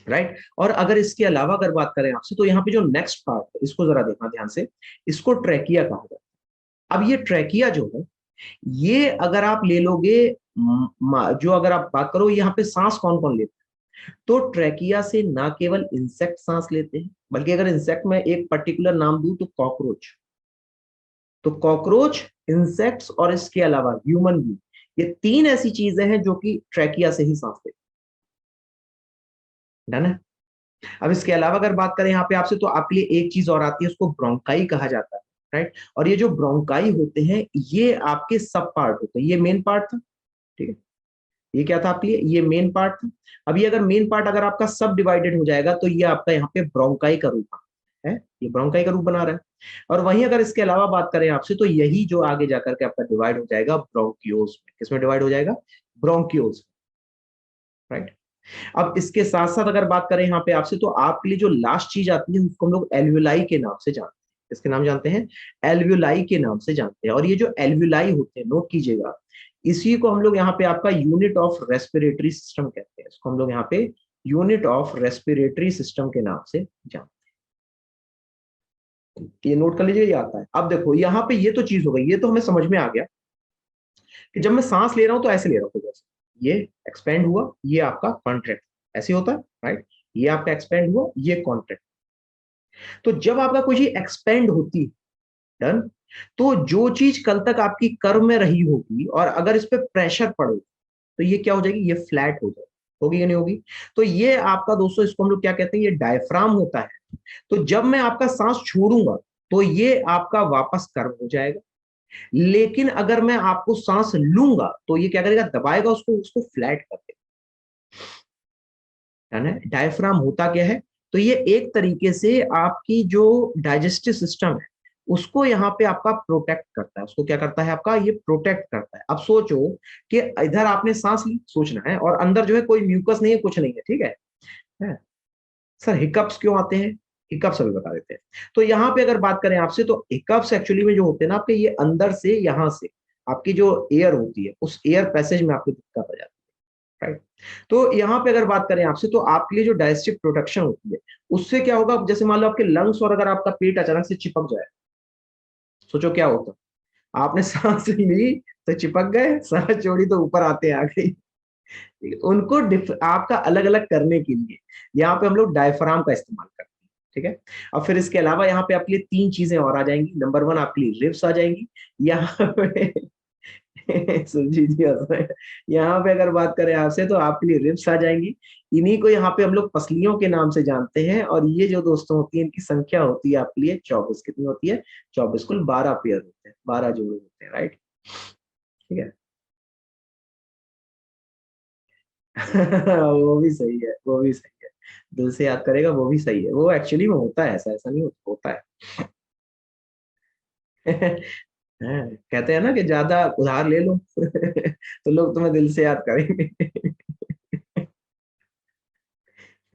राइट, और अगर इसके अलावा अगर बात करें आपसे तो यहाँ पे जो नेक्स्ट पार्ट है इसको जरा देखना ध्यान से, इसको ट्रैकिया कहा जाता है। अब ये ट्रैकिया जो है, ये अगर आप ले लोगे, जो अगर आप बात करो यहाँ पे सांस कौन कौन लेते हैं, तो ट्रैकिया से ना केवल इंसेक्ट सांस लेते हैं, बल्कि अगर इंसेक्ट में एक पर्टिकुलर नाम दूं तो कॉकरोच, तो कॉकरोच, इंसेक्ट्स और इसके अलावा ह्यूमन भी, ये तीन ऐसी चीजें हैं जो कि ट्रैकिया से ही सांस लेते हैं, डन है। अब इसके अलावा अगर बात करें यहाँ पे आपसे तो आपके लिए एक चीज और आती है, उसको ब्रोंकाई कहा जाता है, राइट। और ये जो ब्रोंकाई होते हैं ये आपके सब पार्ट होते हैं, ये मेन पार्ट था, ठीक है, ये क्या था आपके लिए, ये मेन पार्ट था। अब ये अगर मेन पार्ट अगर आपका सब डिवाइडेड हो जाएगा तो ये आपका यहाँ पे ब्रोंकाई का रूप है, ये ब्रोंकाई का रूप बना रहा है। और वहीं अगर इसके अलावा बात करें आपसे तो यही जो आगे जाकर के आपका डिवाइड हो जाएगा ब्रोंकियोज में, किसमें डिवाइड हो जाएगा, ब्रोंकियोज, राइट। अब इसके साथ साथ अगर बात करें यहाँ पे आपसे तो आपके लिए जो लास्ट चीज आती है उसको हम लोग एल्वुलाई के नाम से जानते हैं, इसके नाम जानते हैं, एल्वुलाई के नाम से जानते हैं। और ये जो एल्वुलाई होते हैं, नोट कीजिएगा, इसी को हम लोग यहाँ पे आपका यूनिट ऑफ रेस्पिरेटरी सिस्टम कहते हैं, इसको हम लोग यहाँ पे यूनिट ऑफ रेस्पिरेटरी सिस्टम के नाम से जानते हैं। ये नोट कर लीजिए, ये आता है। अब देखो यहाँ पे ये तो चीज हो गई, ये तो हमें समझ में आ गया कि जब मैं सांस ले रहा हूं तो ऐसे ले रहा हूं, जैसे ये एक्सपेंड हुआ, ये आपका कॉन्ट्रैक्ट, ऐसे होता है, राइट। ये आपका एक्सपेंड हुआ, ये कॉन्ट्रैक्ट। तो जब आपका कोई चीज एक्सपेंड होती है, डन, तो जो चीज कल तक आपकी कर्व में रही होगी और अगर इस पे प्रेशर पड़े तो ये क्या हो जाएगी, ये फ्लैट हो जाएगी, होगी या नहीं होगी। तो ये आपका दोस्तों, इसको हम लोग क्या कहते हैं, ये डायफ्राम होता है। तो जब मैं आपका सांस छोड़ूंगा तो ये आपका वापस कर्व हो जाएगा, लेकिन अगर मैं आपको सांस लूंगा तो ये क्या करेगा, दबाएगा उसको, उसको फ्लैट कर देगा, है ना। डायफ्राम होता क्या है, तो ये एक तरीके से आपकी जो डाइजेस्टिव सिस्टम है उसको यहाँ पे आपका प्रोटेक्ट करता है, उसको क्या करता है आपका, ये प्रोटेक्ट करता है। अब सोचो कि इधर आपने सांस ली, सोचना है, और अंदर जो है कोई म्यूकस नहीं है, कुछ नहीं है, ठीक है? सर हिकअप्स क्यों आते हैं, हिकअप्स अभी बता देते हैं। तो यहाँ पे अगर बात करें आपसे तो हिकअप्स एक्चुअली में जो होते हैं ना आपके, ये अंदर से, यहाँ से आपकी जो एयर होती है उस एयर पैसेज में आपको दिक्कत आ जाती है, राइट। तो यहाँ पे अगर बात करें आपसे तो आपके लिए जो डाइजेस्टिव प्रोटेक्शन होती है उससे क्या होगा, जैसे मान लो आपके लंग्स और अगर आपका पेट अचानक से चिपक जाए, सोचो क्या होता, आपने सांस ली तो चिपक गए, सांस छोड़ी तो ऊपर आते आ गई। उनको आपका अलग अलग करने के लिए यहाँ पे हम लोग डायफ्राम का इस्तेमाल करते हैं, ठीक है। अब फिर इसके अलावा यहाँ पे आपके लिए तीन चीजें और आ जाएंगी। नंबर वन, आपके लिए रिब्स आ जाएंगी यहाँ पे सुरजीत जी हंस रहे हैं। यहाँ पे अगर बात करें आपसे तो आपके लिए रिब्स आ जाएंगी, इन्हीं को यहाँ पे हम लोग पसलियों के नाम से जानते हैं। और ये जो दोस्तों होती है इनकी संख्या होती है आपके लिए 24, कितनी होती है, 24, कुल 12 पेयर होते हैं, 12 जोड़े होते हैं, राइट, ठीक है। वो भी सही है, वो भी सही है, दिल से याद करेगा वो भी सही है, वो एक्चुअली में होता है ऐसा, ऐसा नहीं होता है। हाँ, कहते हैं ना कि ज्यादा उधार ले लो तो लोग तुम्हें दिल से याद करेंगे।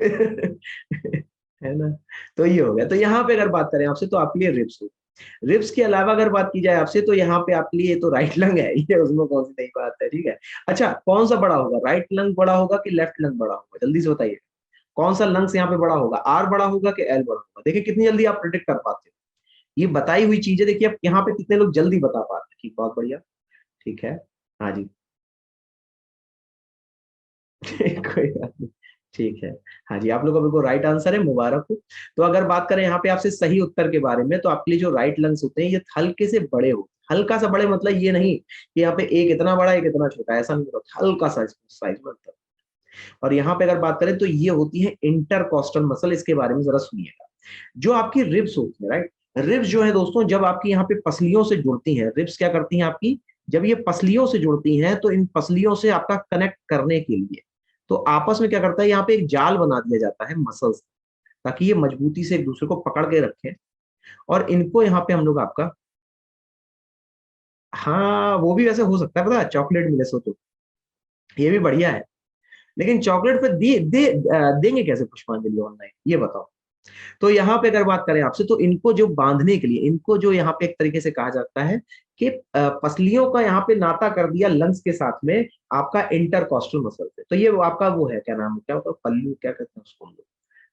है ना। तो ये हो गया। तो यहाँ पे अगर बात करें आपसे तो आपके लिए रिब्स हो। रिब्स के अलावा अगर बात की जाए आपसे तो यहाँ पे आपके लिए तो राइट लंग है, ये उसमें कौन सी नई बात है, ठीक है। अच्छा, कौन सा बड़ा होगा, राइट लंग बड़ा होगा कि लेफ्ट लंग बड़ा होगा, जल्दी से बताइए। कौन सा लंग्स यहाँ पे बड़ा होगा, आर बड़ा होगा कि एल बड़ा होगा। देखिए कितनी जल्दी आप प्रिडिक्ट कर पाते हो। ये बताई हुई चीजें देखिए आप यहाँ पे कितने लोग जल्दी बता पाते हैं। ठीक, बहुत बढ़िया। ठीक है। हाँ जी। कोई बात नहीं। ठीक है। हाँ जी, आप लोग का बिल्कुल राइट आंसर है, मुबारक हो। तो अगर बात करें यहाँ पे आपसे सही उत्तर के बारे में, तो आपके लिए जो राइट लंग्स होते हैं ये हल्के से बड़े हो, हल्का सा बड़े मतलब ये नहीं कि यहाँ पे एक इतना बड़ा एक इतना छोटा, ऐसा नहीं होता, हल्का साइज साइज मतलब। और यहाँ पे अगर बात करें तो ये होती है इंटरकॉस्टल मसल, इसके बारे में जरा सुनिएगा। जो आपकी रिब्स होती है, राइट, रिब्स जो है दोस्तों जब आपकी यहाँ पे पसलियों से जुड़ती हैं, रिब्स क्या करती हैं आपकी, जब ये पसलियों से जुड़ती हैं तो इन पसलियों से आपका कनेक्ट करने के लिए तो आपस में क्या करता है, यहाँ पे एक जाल बना दिया जाता है मसल्स, ताकि ये मजबूती से एक दूसरे को पकड़ के रखें। और इनको यहाँ पे हम लोग आपका, हाँ वो भी वैसे हो सकता है, पता है, चॉकलेट मिले सो तो ये भी बढ़िया है। लेकिन चॉकलेट पे देंगे कैसे पुष्पांजलि ऑनलाइन, ये बताओ। तो यहाँ पे अगर बात करें आपसे तो इनको जो बांधने के लिए, इनको जो यहाँ पे एक तरीके से कहा जाता है कि पसलियों का यहाँ पे नाता कर दिया लंग्स के साथ में आपका इंटरकॉस्टल मसल से। तो ये वो आपका वो है, क्या नाम है, क्या होता है, पल्लू क्या कहते हैं उसको हम लोग,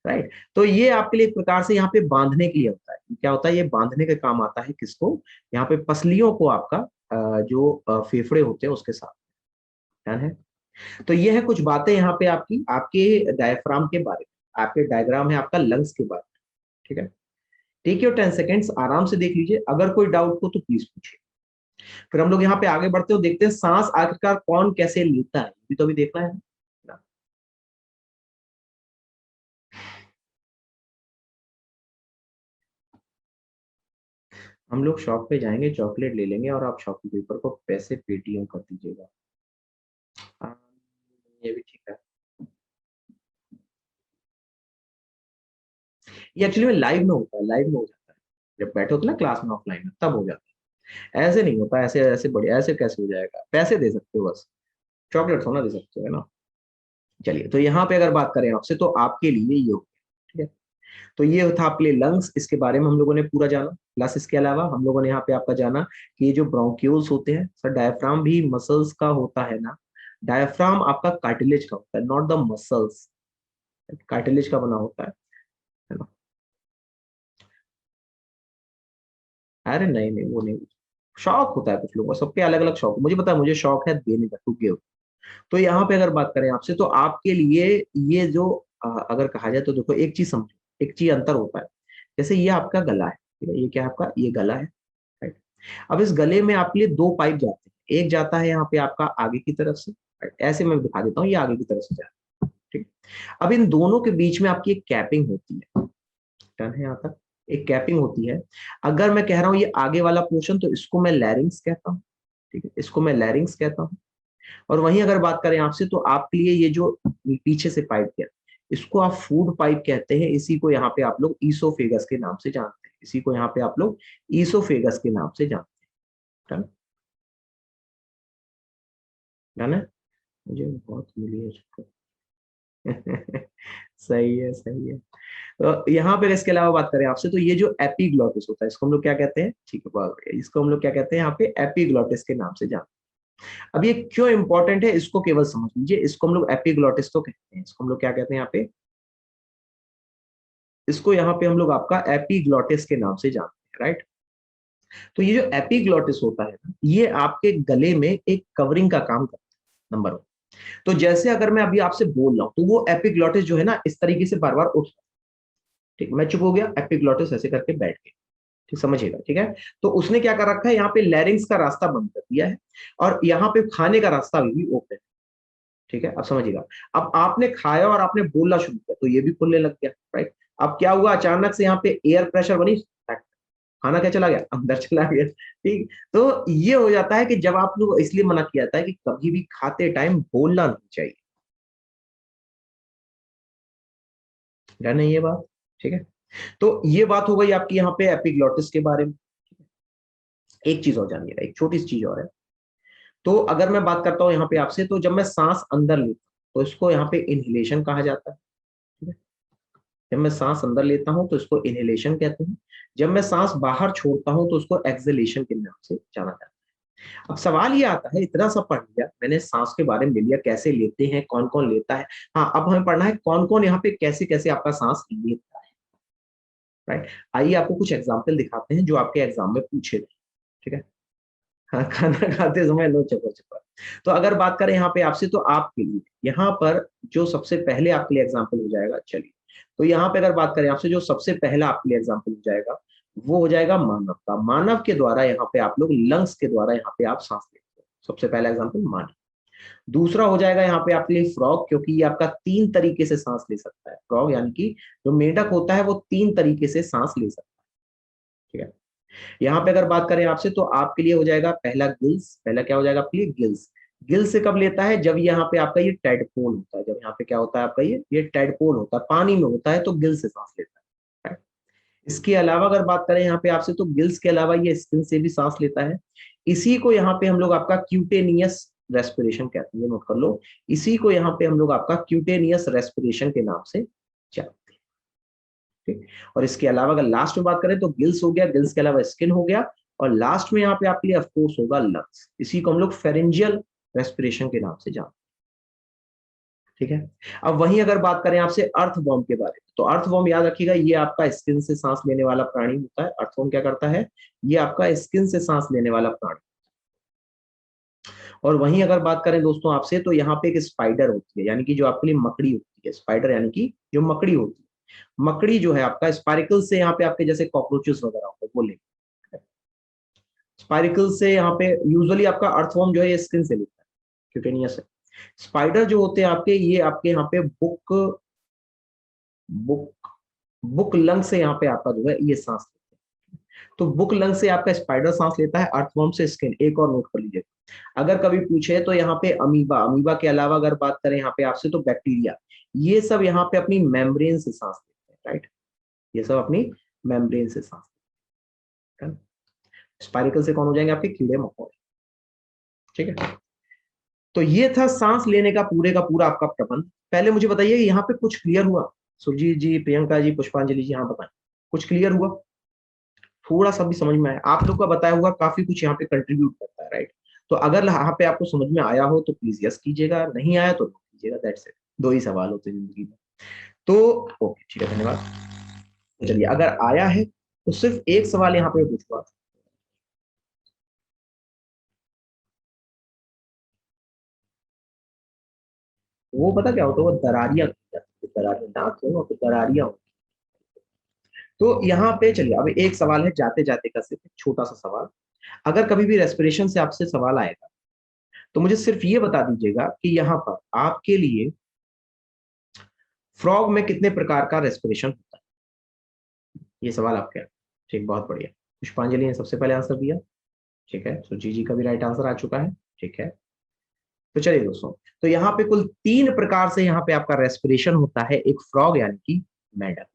राइट। तो ये आपके लिए एक प्रकार से यहाँ पे बांधने के लिए होता है, क्या होता है, ये बांधने के काम आता है किसको, यहाँ पे पसलियों को आपका जो फेफड़े होते हैं उसके साथ, ध्यान है। तो ये है कुछ बातें यहाँ पे आपकी आपके डायफ्राम के बारे में, आपके डायग्राम है आपका लंग्स के बारे में, ठीक है। टेक योर 10 सेकेंड्स, आराम से देख लीजिए, अगर कोई डाउट हो तो प्लीज पूछिए। फिर हम लोग यहाँ पे आगे बढ़ते हो, देखते हैं सांस आखिरकार कौन कैसे लेता है, ये तो अभी देखना है ना। हम लोग शॉप पे जाएंगे, चॉकलेट ले लेंगे और आप शॉपकीपर को पैसे पेटीएम कर दीजिएगा। हाँ, ये भी ठीक है। ये एक्चुअली में लाइव में होता है, लाइव में हो जाता है, जब बैठे होते हैं ना क्लास में ऑफलाइन में तब हो जाता है, ऐसे नहीं होता, ऐसे ऐसे बढ़िया, ऐसे कैसे हो जाएगा, पैसे दे सकते हो बस, चॉकलेट थोड़ा दे सकते हो, है ना। चलिए, तो यहाँ पे अगर बात करें आपसे तो आपके लिए ये हो गया, ठीक है। तो ये था आपके लिए लंग्स, इसके बारे में हम लोगों ने पूरा जाना। प्लस इसके अलावा हम लोगों ने यहाँ पे आपका जाना कि ये जो ब्रोंक्यूल्स होते हैं, सर डायफ्राम भी मसल्स का होता है ना, डायफ्राम आपका कार्टिलेज का होता है, नॉट द मसल्स, कार्टिलेज का बना होता है ना। अरे नहीं नहीं, वो नहीं, शौक होता है कुछ लोगों को, सबके अलग अलग शौक, मुझे पता है, मुझे शौक है देने का, टू गिव। तो यहाँ पे अगर बात करें आपसे तो आपके लिए ये जो अगर कहा जाए तो देखो एक चीज समझो, एक चीज अंतर होता है। जैसे ये आपका गला है, ठीक है, ये क्या है आपका, ये गला है, राइट। अब इस गले में आपके लिए दो पाइप जाते हैं, एक जाता है यहाँ पे आपका आगे की तरफ से, right? ऐसे मैं दिखा देता हूँ, ये आगे की तरफ से जाता है, ठीक। अब इन दोनों के बीच में आपकी एक कैपिंग होती है, डन है यहाँ तक, एक कैपिंग होती है। अगर मैं कह रहा हूँ ये आगे वाला पोर्शन तो इसको मैं लैरिंग्स कहता हूँ, ठीक है, इसको मैं लैरिंग्स कहता हूँ। और वहीं अगर बात करें आपसे तो आपके लिए ये जो पीछे से पाइप गया, इसको आप फूड पाइप कहते हैं, इसी को यहाँ पे आप लोग ईसोफेगस के नाम से जानते हैं, इसी को यहाँ पे आप लोग ईसोफेगस के नाम से जानते हैं, है ना। मुझे बहुत मिली है इसको। सही है, सही है। तो यहाँ पे इसके अलावा बात करें आपसे तो ये जो एपिग्लॉटिस होता है इसको हम लोग क्या कहते हैं, ठीक है, बहुत बढ़िया, इसको हम लोग क्या कहते हैं यहाँ पे एपिग्लॉटिस के नाम से जानते हैं। अब ये क्यों इंपॉर्टेंट है इसको केवल समझ लीजिए, इसको हम लोग एपिग्लॉटिस तो कहते हैं, इसको हम लोग क्या कहते हैं यहाँ पे, इसको यहाँ पे हम लोग आपका एपिग्लॉटिस के नाम से जानते हैं, राइट। तो ये जो एपिग्लॉटिस होता है ना, ये आपके गले में एक कवरिंग का काम करता है, नंबर वन। तो जैसे अगर मैं अभी आपसे बोल रहा हूं तो वो एपिग्लॉटिस जो है ना इस तरीके से बार बार उठ, ठीक, मैं चुप हो गया, एपिग्लॉटिस ऐसे करके बैठ गया, ठीक, समझिएगा, ठीक है। तो उसने क्या कर रखा है, यहाँ पे लैरिंग्स का रास्ता बंद कर दिया है और यहाँ पे खाने का रास्ता अभी भी ओपन है, ठीक है, अब समझिएगा। अब आपने खाया और आपने बोलना शुरू किया तो ये भी खुलने लग गया, राइट। अब क्या हुआ, अचानक से यहाँ पे एयर प्रेशर बनी, खाना क्या चला गया, अंदर चला गया, ठीक। तो ये हो जाता है कि जब आप लोग, इसलिए मना किया जाता है कि कभी भी खाते टाइम बोलना नहीं चाहिए, जान नहीं ये बात, ठीक है। तो ये बात हो गई आपकी यहाँ पे एपिग्लॉटिस के बारे में। एक चीज और जानिएगा, एक छोटी सी चीज और है। तो अगर मैं बात करता हूँ यहाँ पे आपसे तो जब मैं सांस अंदर लेता हूँ तो इसको यहाँ पे इनहेलेशन कहा जाता है, ठीक है। जब मैं सांस अंदर लेता हूं तो इसको इनहेलेशन कहते हैं, जब मैं सांस बाहर छोड़ता हूं तो उसको एक्सहेलेशन के नाम से जाना जाता है। अब सवाल ये आता है, इतना सा पढ़ लिया मैंने, सांस के बारे में ले लिया, कैसे लेते हैं, कौन कौन लेता है। हाँ, अब हमें पढ़ना है कौन कौन यहाँ पे कैसे कैसे आपका सांस लेता है, राइट। आइए आपको कुछ एग्जाम्पल दिखाते हैं जो आपके एग्जाम में पूछे गए। ठीक है। हाँ, खाना खाते समय नो चपर चपर। तो अगर बात करें यहाँ पे आपसे, तो आपके लिए यहाँ पर जो सबसे पहले आपके लिए एग्जाम्पल हो जाएगा, चलिए, तो यहाँ पे अगर बात करें आपसे, जो सबसे पहला आपके लिए एग्जाम्पल हो जाएगा वो हो जाएगा मानव का। मानव के द्वारा यहाँ पे आप लोग लंग्स के द्वारा यहाँ पे आप सांस लेते हो, सबसे पहला एग्जाम्पल मानव। दूसरा हो जाएगा यहाँ पे आपके लिए फ्रॉग, क्योंकि ये आपका 3 तरीके से सांस ले सकता है। फ्रॉग यानी कि जो मेंढक होता है वो 3 तरीके से सांस ले सकता है। ठीक है। यहाँ पे अगर बात करें आपसे, तो आपके लिए हो जाएगा पहला गिल्स। पहला क्या हो जाएगा आपके लिए? गिल्स। गिल्स से कब लेता है? जब यहाँ पे आपका ये टेडपोल होता है, जब यहाँ पे क्या होता है आपका ये टेडपोल होता है, पानी में होता है, तो गिल्स से सांस लेता है। right? इसके अलावा अगर बात करें यहाँ पे आपसे, तो गिल्स के अलावा ये स्किन से भी सांस लेता है। इसी को यहाँ पे हम लोग आपका क्यूटेनियस रेस्पिरेशन कहते हैं, नोट कर लो। इसी को यहाँ पे हम लोग आपका क्यूटेनियस रेस्पिरेशन के नाम से जानते हैं। ठीक। और इसके अलावा अगर लास्ट में बात करें, तो गिल्स हो गया, गिल्स के अलावा स्किन हो गया, और लास्ट में यहाँ पे आपके लिए ऑफकोर्स होगा लंग्स। इसी को हम लोग फेरेंजियल रेस्पिरेशन के नाम से जानते हैं। ठीक है। अब वहीं अगर बात करें आपसे अर्थवॉर्म के बारे में, तो अर्थवॉर्म याद रखिएगा, ये आपका स्किन से सांस लेने वाला प्राणी होता है। अर्थवॉर्म क्या करता है? ये आपका स्किन से सांस लेने वाला प्राणी। और वहीं अगर बात करें दोस्तों आपसे, तो यहाँ पे एक स्पाइडर होती है, यानी कि जो आपके लिए मकड़ी होती है। स्पाइडर यानी कि जो मकड़ी होती है, मकड़ी जो है आपका स्पाइरिकल से यहाँ पे आपके जैसे कॉकरोचेस वगैरह होते हैं वो लेते हैं। स्पाइरिकल से यहाँ पे यूजुअली आपका अर्थवॉर्म जो है ये स्किन से लेता है, क्यूटेनियस है। स्पाइडर जो होते हैं आपके, ये आपके यहाँ पे बुक बुक बुक लंग से यहाँ पे आपका जो है ये सांस लेते हैं। तो बुक लंग से आपका स्पाइडर सांस लेता है, अर्थवॉर्म से स्किन। एक और नोट कर लीजिए, अगर कभी पूछे तो यहाँ पे अमीबा, अमीबा के अलावा अगर बात करें यहाँ पे आपसे, तो बैक्टीरिया, ये सब यहाँ पे अपनी मेम्ब्रेन से सांस लेते हैं, राइट। ये सब अपनी मेम्ब्रेन से सांस लेते हैं। स्पाइरिकल से कौन हो जाएंगे? आपके कीड़े मकोड़े। ठीक है। तो ये था सांस लेने का पूरा आपका प्रबंध। पहले मुझे बताइए यहाँ पे कुछ क्लियर हुआ? सुरजीत जी, प्रियंका जी, पुष्पांजलि जी, हाँ बताएं, कुछ क्लियर हुआ? थोड़ा सा भी समझ में आया? आप लोग का बताया हुआ काफी कुछ यहाँ पे कंट्रीब्यूट करता है, राइट। तो अगर यहाँ पे आपको समझ में आया हो तो प्लीज यस कीजिएगा, नहीं आया तो नो कीजिएगा, दैट्स इट। 2 ही सवाल होते हैं जिंदगी में। तो ओके, ठीक है, धन्यवाद। तो चलिए, अगर आया है तो सिर्फ एक सवाल यहाँ पे पूछूंगा। वो पता क्या होता है? वो दरारियां, दरारियां दांत हो और दरारियां हो। तो यहाँ पे चलिए, अब एक सवाल है जाते जाते का, सिर्फ एक छोटा सा सवाल। अगर कभी भी रेस्पिरेशन से आपसे सवाल आएगा, तो मुझे सिर्फ ये बता दीजिएगा कि यहाँ पर आपके लिए फ्रॉग में कितने प्रकार का रेस्पिरेशन होता है। ये सवाल आपका है। ठीक, बहुत बढ़िया। पुष्पांजलि ने सबसे पहले आंसर दिया। ठीक है, सुजी जी का भी राइट आंसर आ चुका है। ठीक है। तो चलिए दोस्तों, तो यहाँ पे कुल 3 प्रकार से यहाँ पे आपका रेस्पिरेशन होता है, एक फ्रॉग यानी कि मेंढक,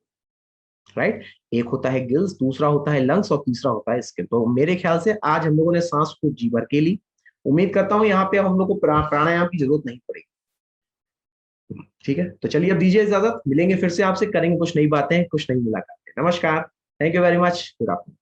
राइट। एक होता है गिल्स, दूसरा होता है लंग्स, और तीसरा होता है स्किन। तो मेरे ख्याल से आज हम लोगों ने सांस को जी भर के ली। उम्मीद करता हूं यहाँ पे अब हम लोग को प्राणायाम की जरूरत नहीं पड़ेगी। ठीक है, तो चलिए अब दीजिए इजाजत, मिलेंगे फिर से आपसे, करेंगे कुछ नई बातें, कुछ नई मुलाकातें। नमस्कार, thank you very much, good afternoon.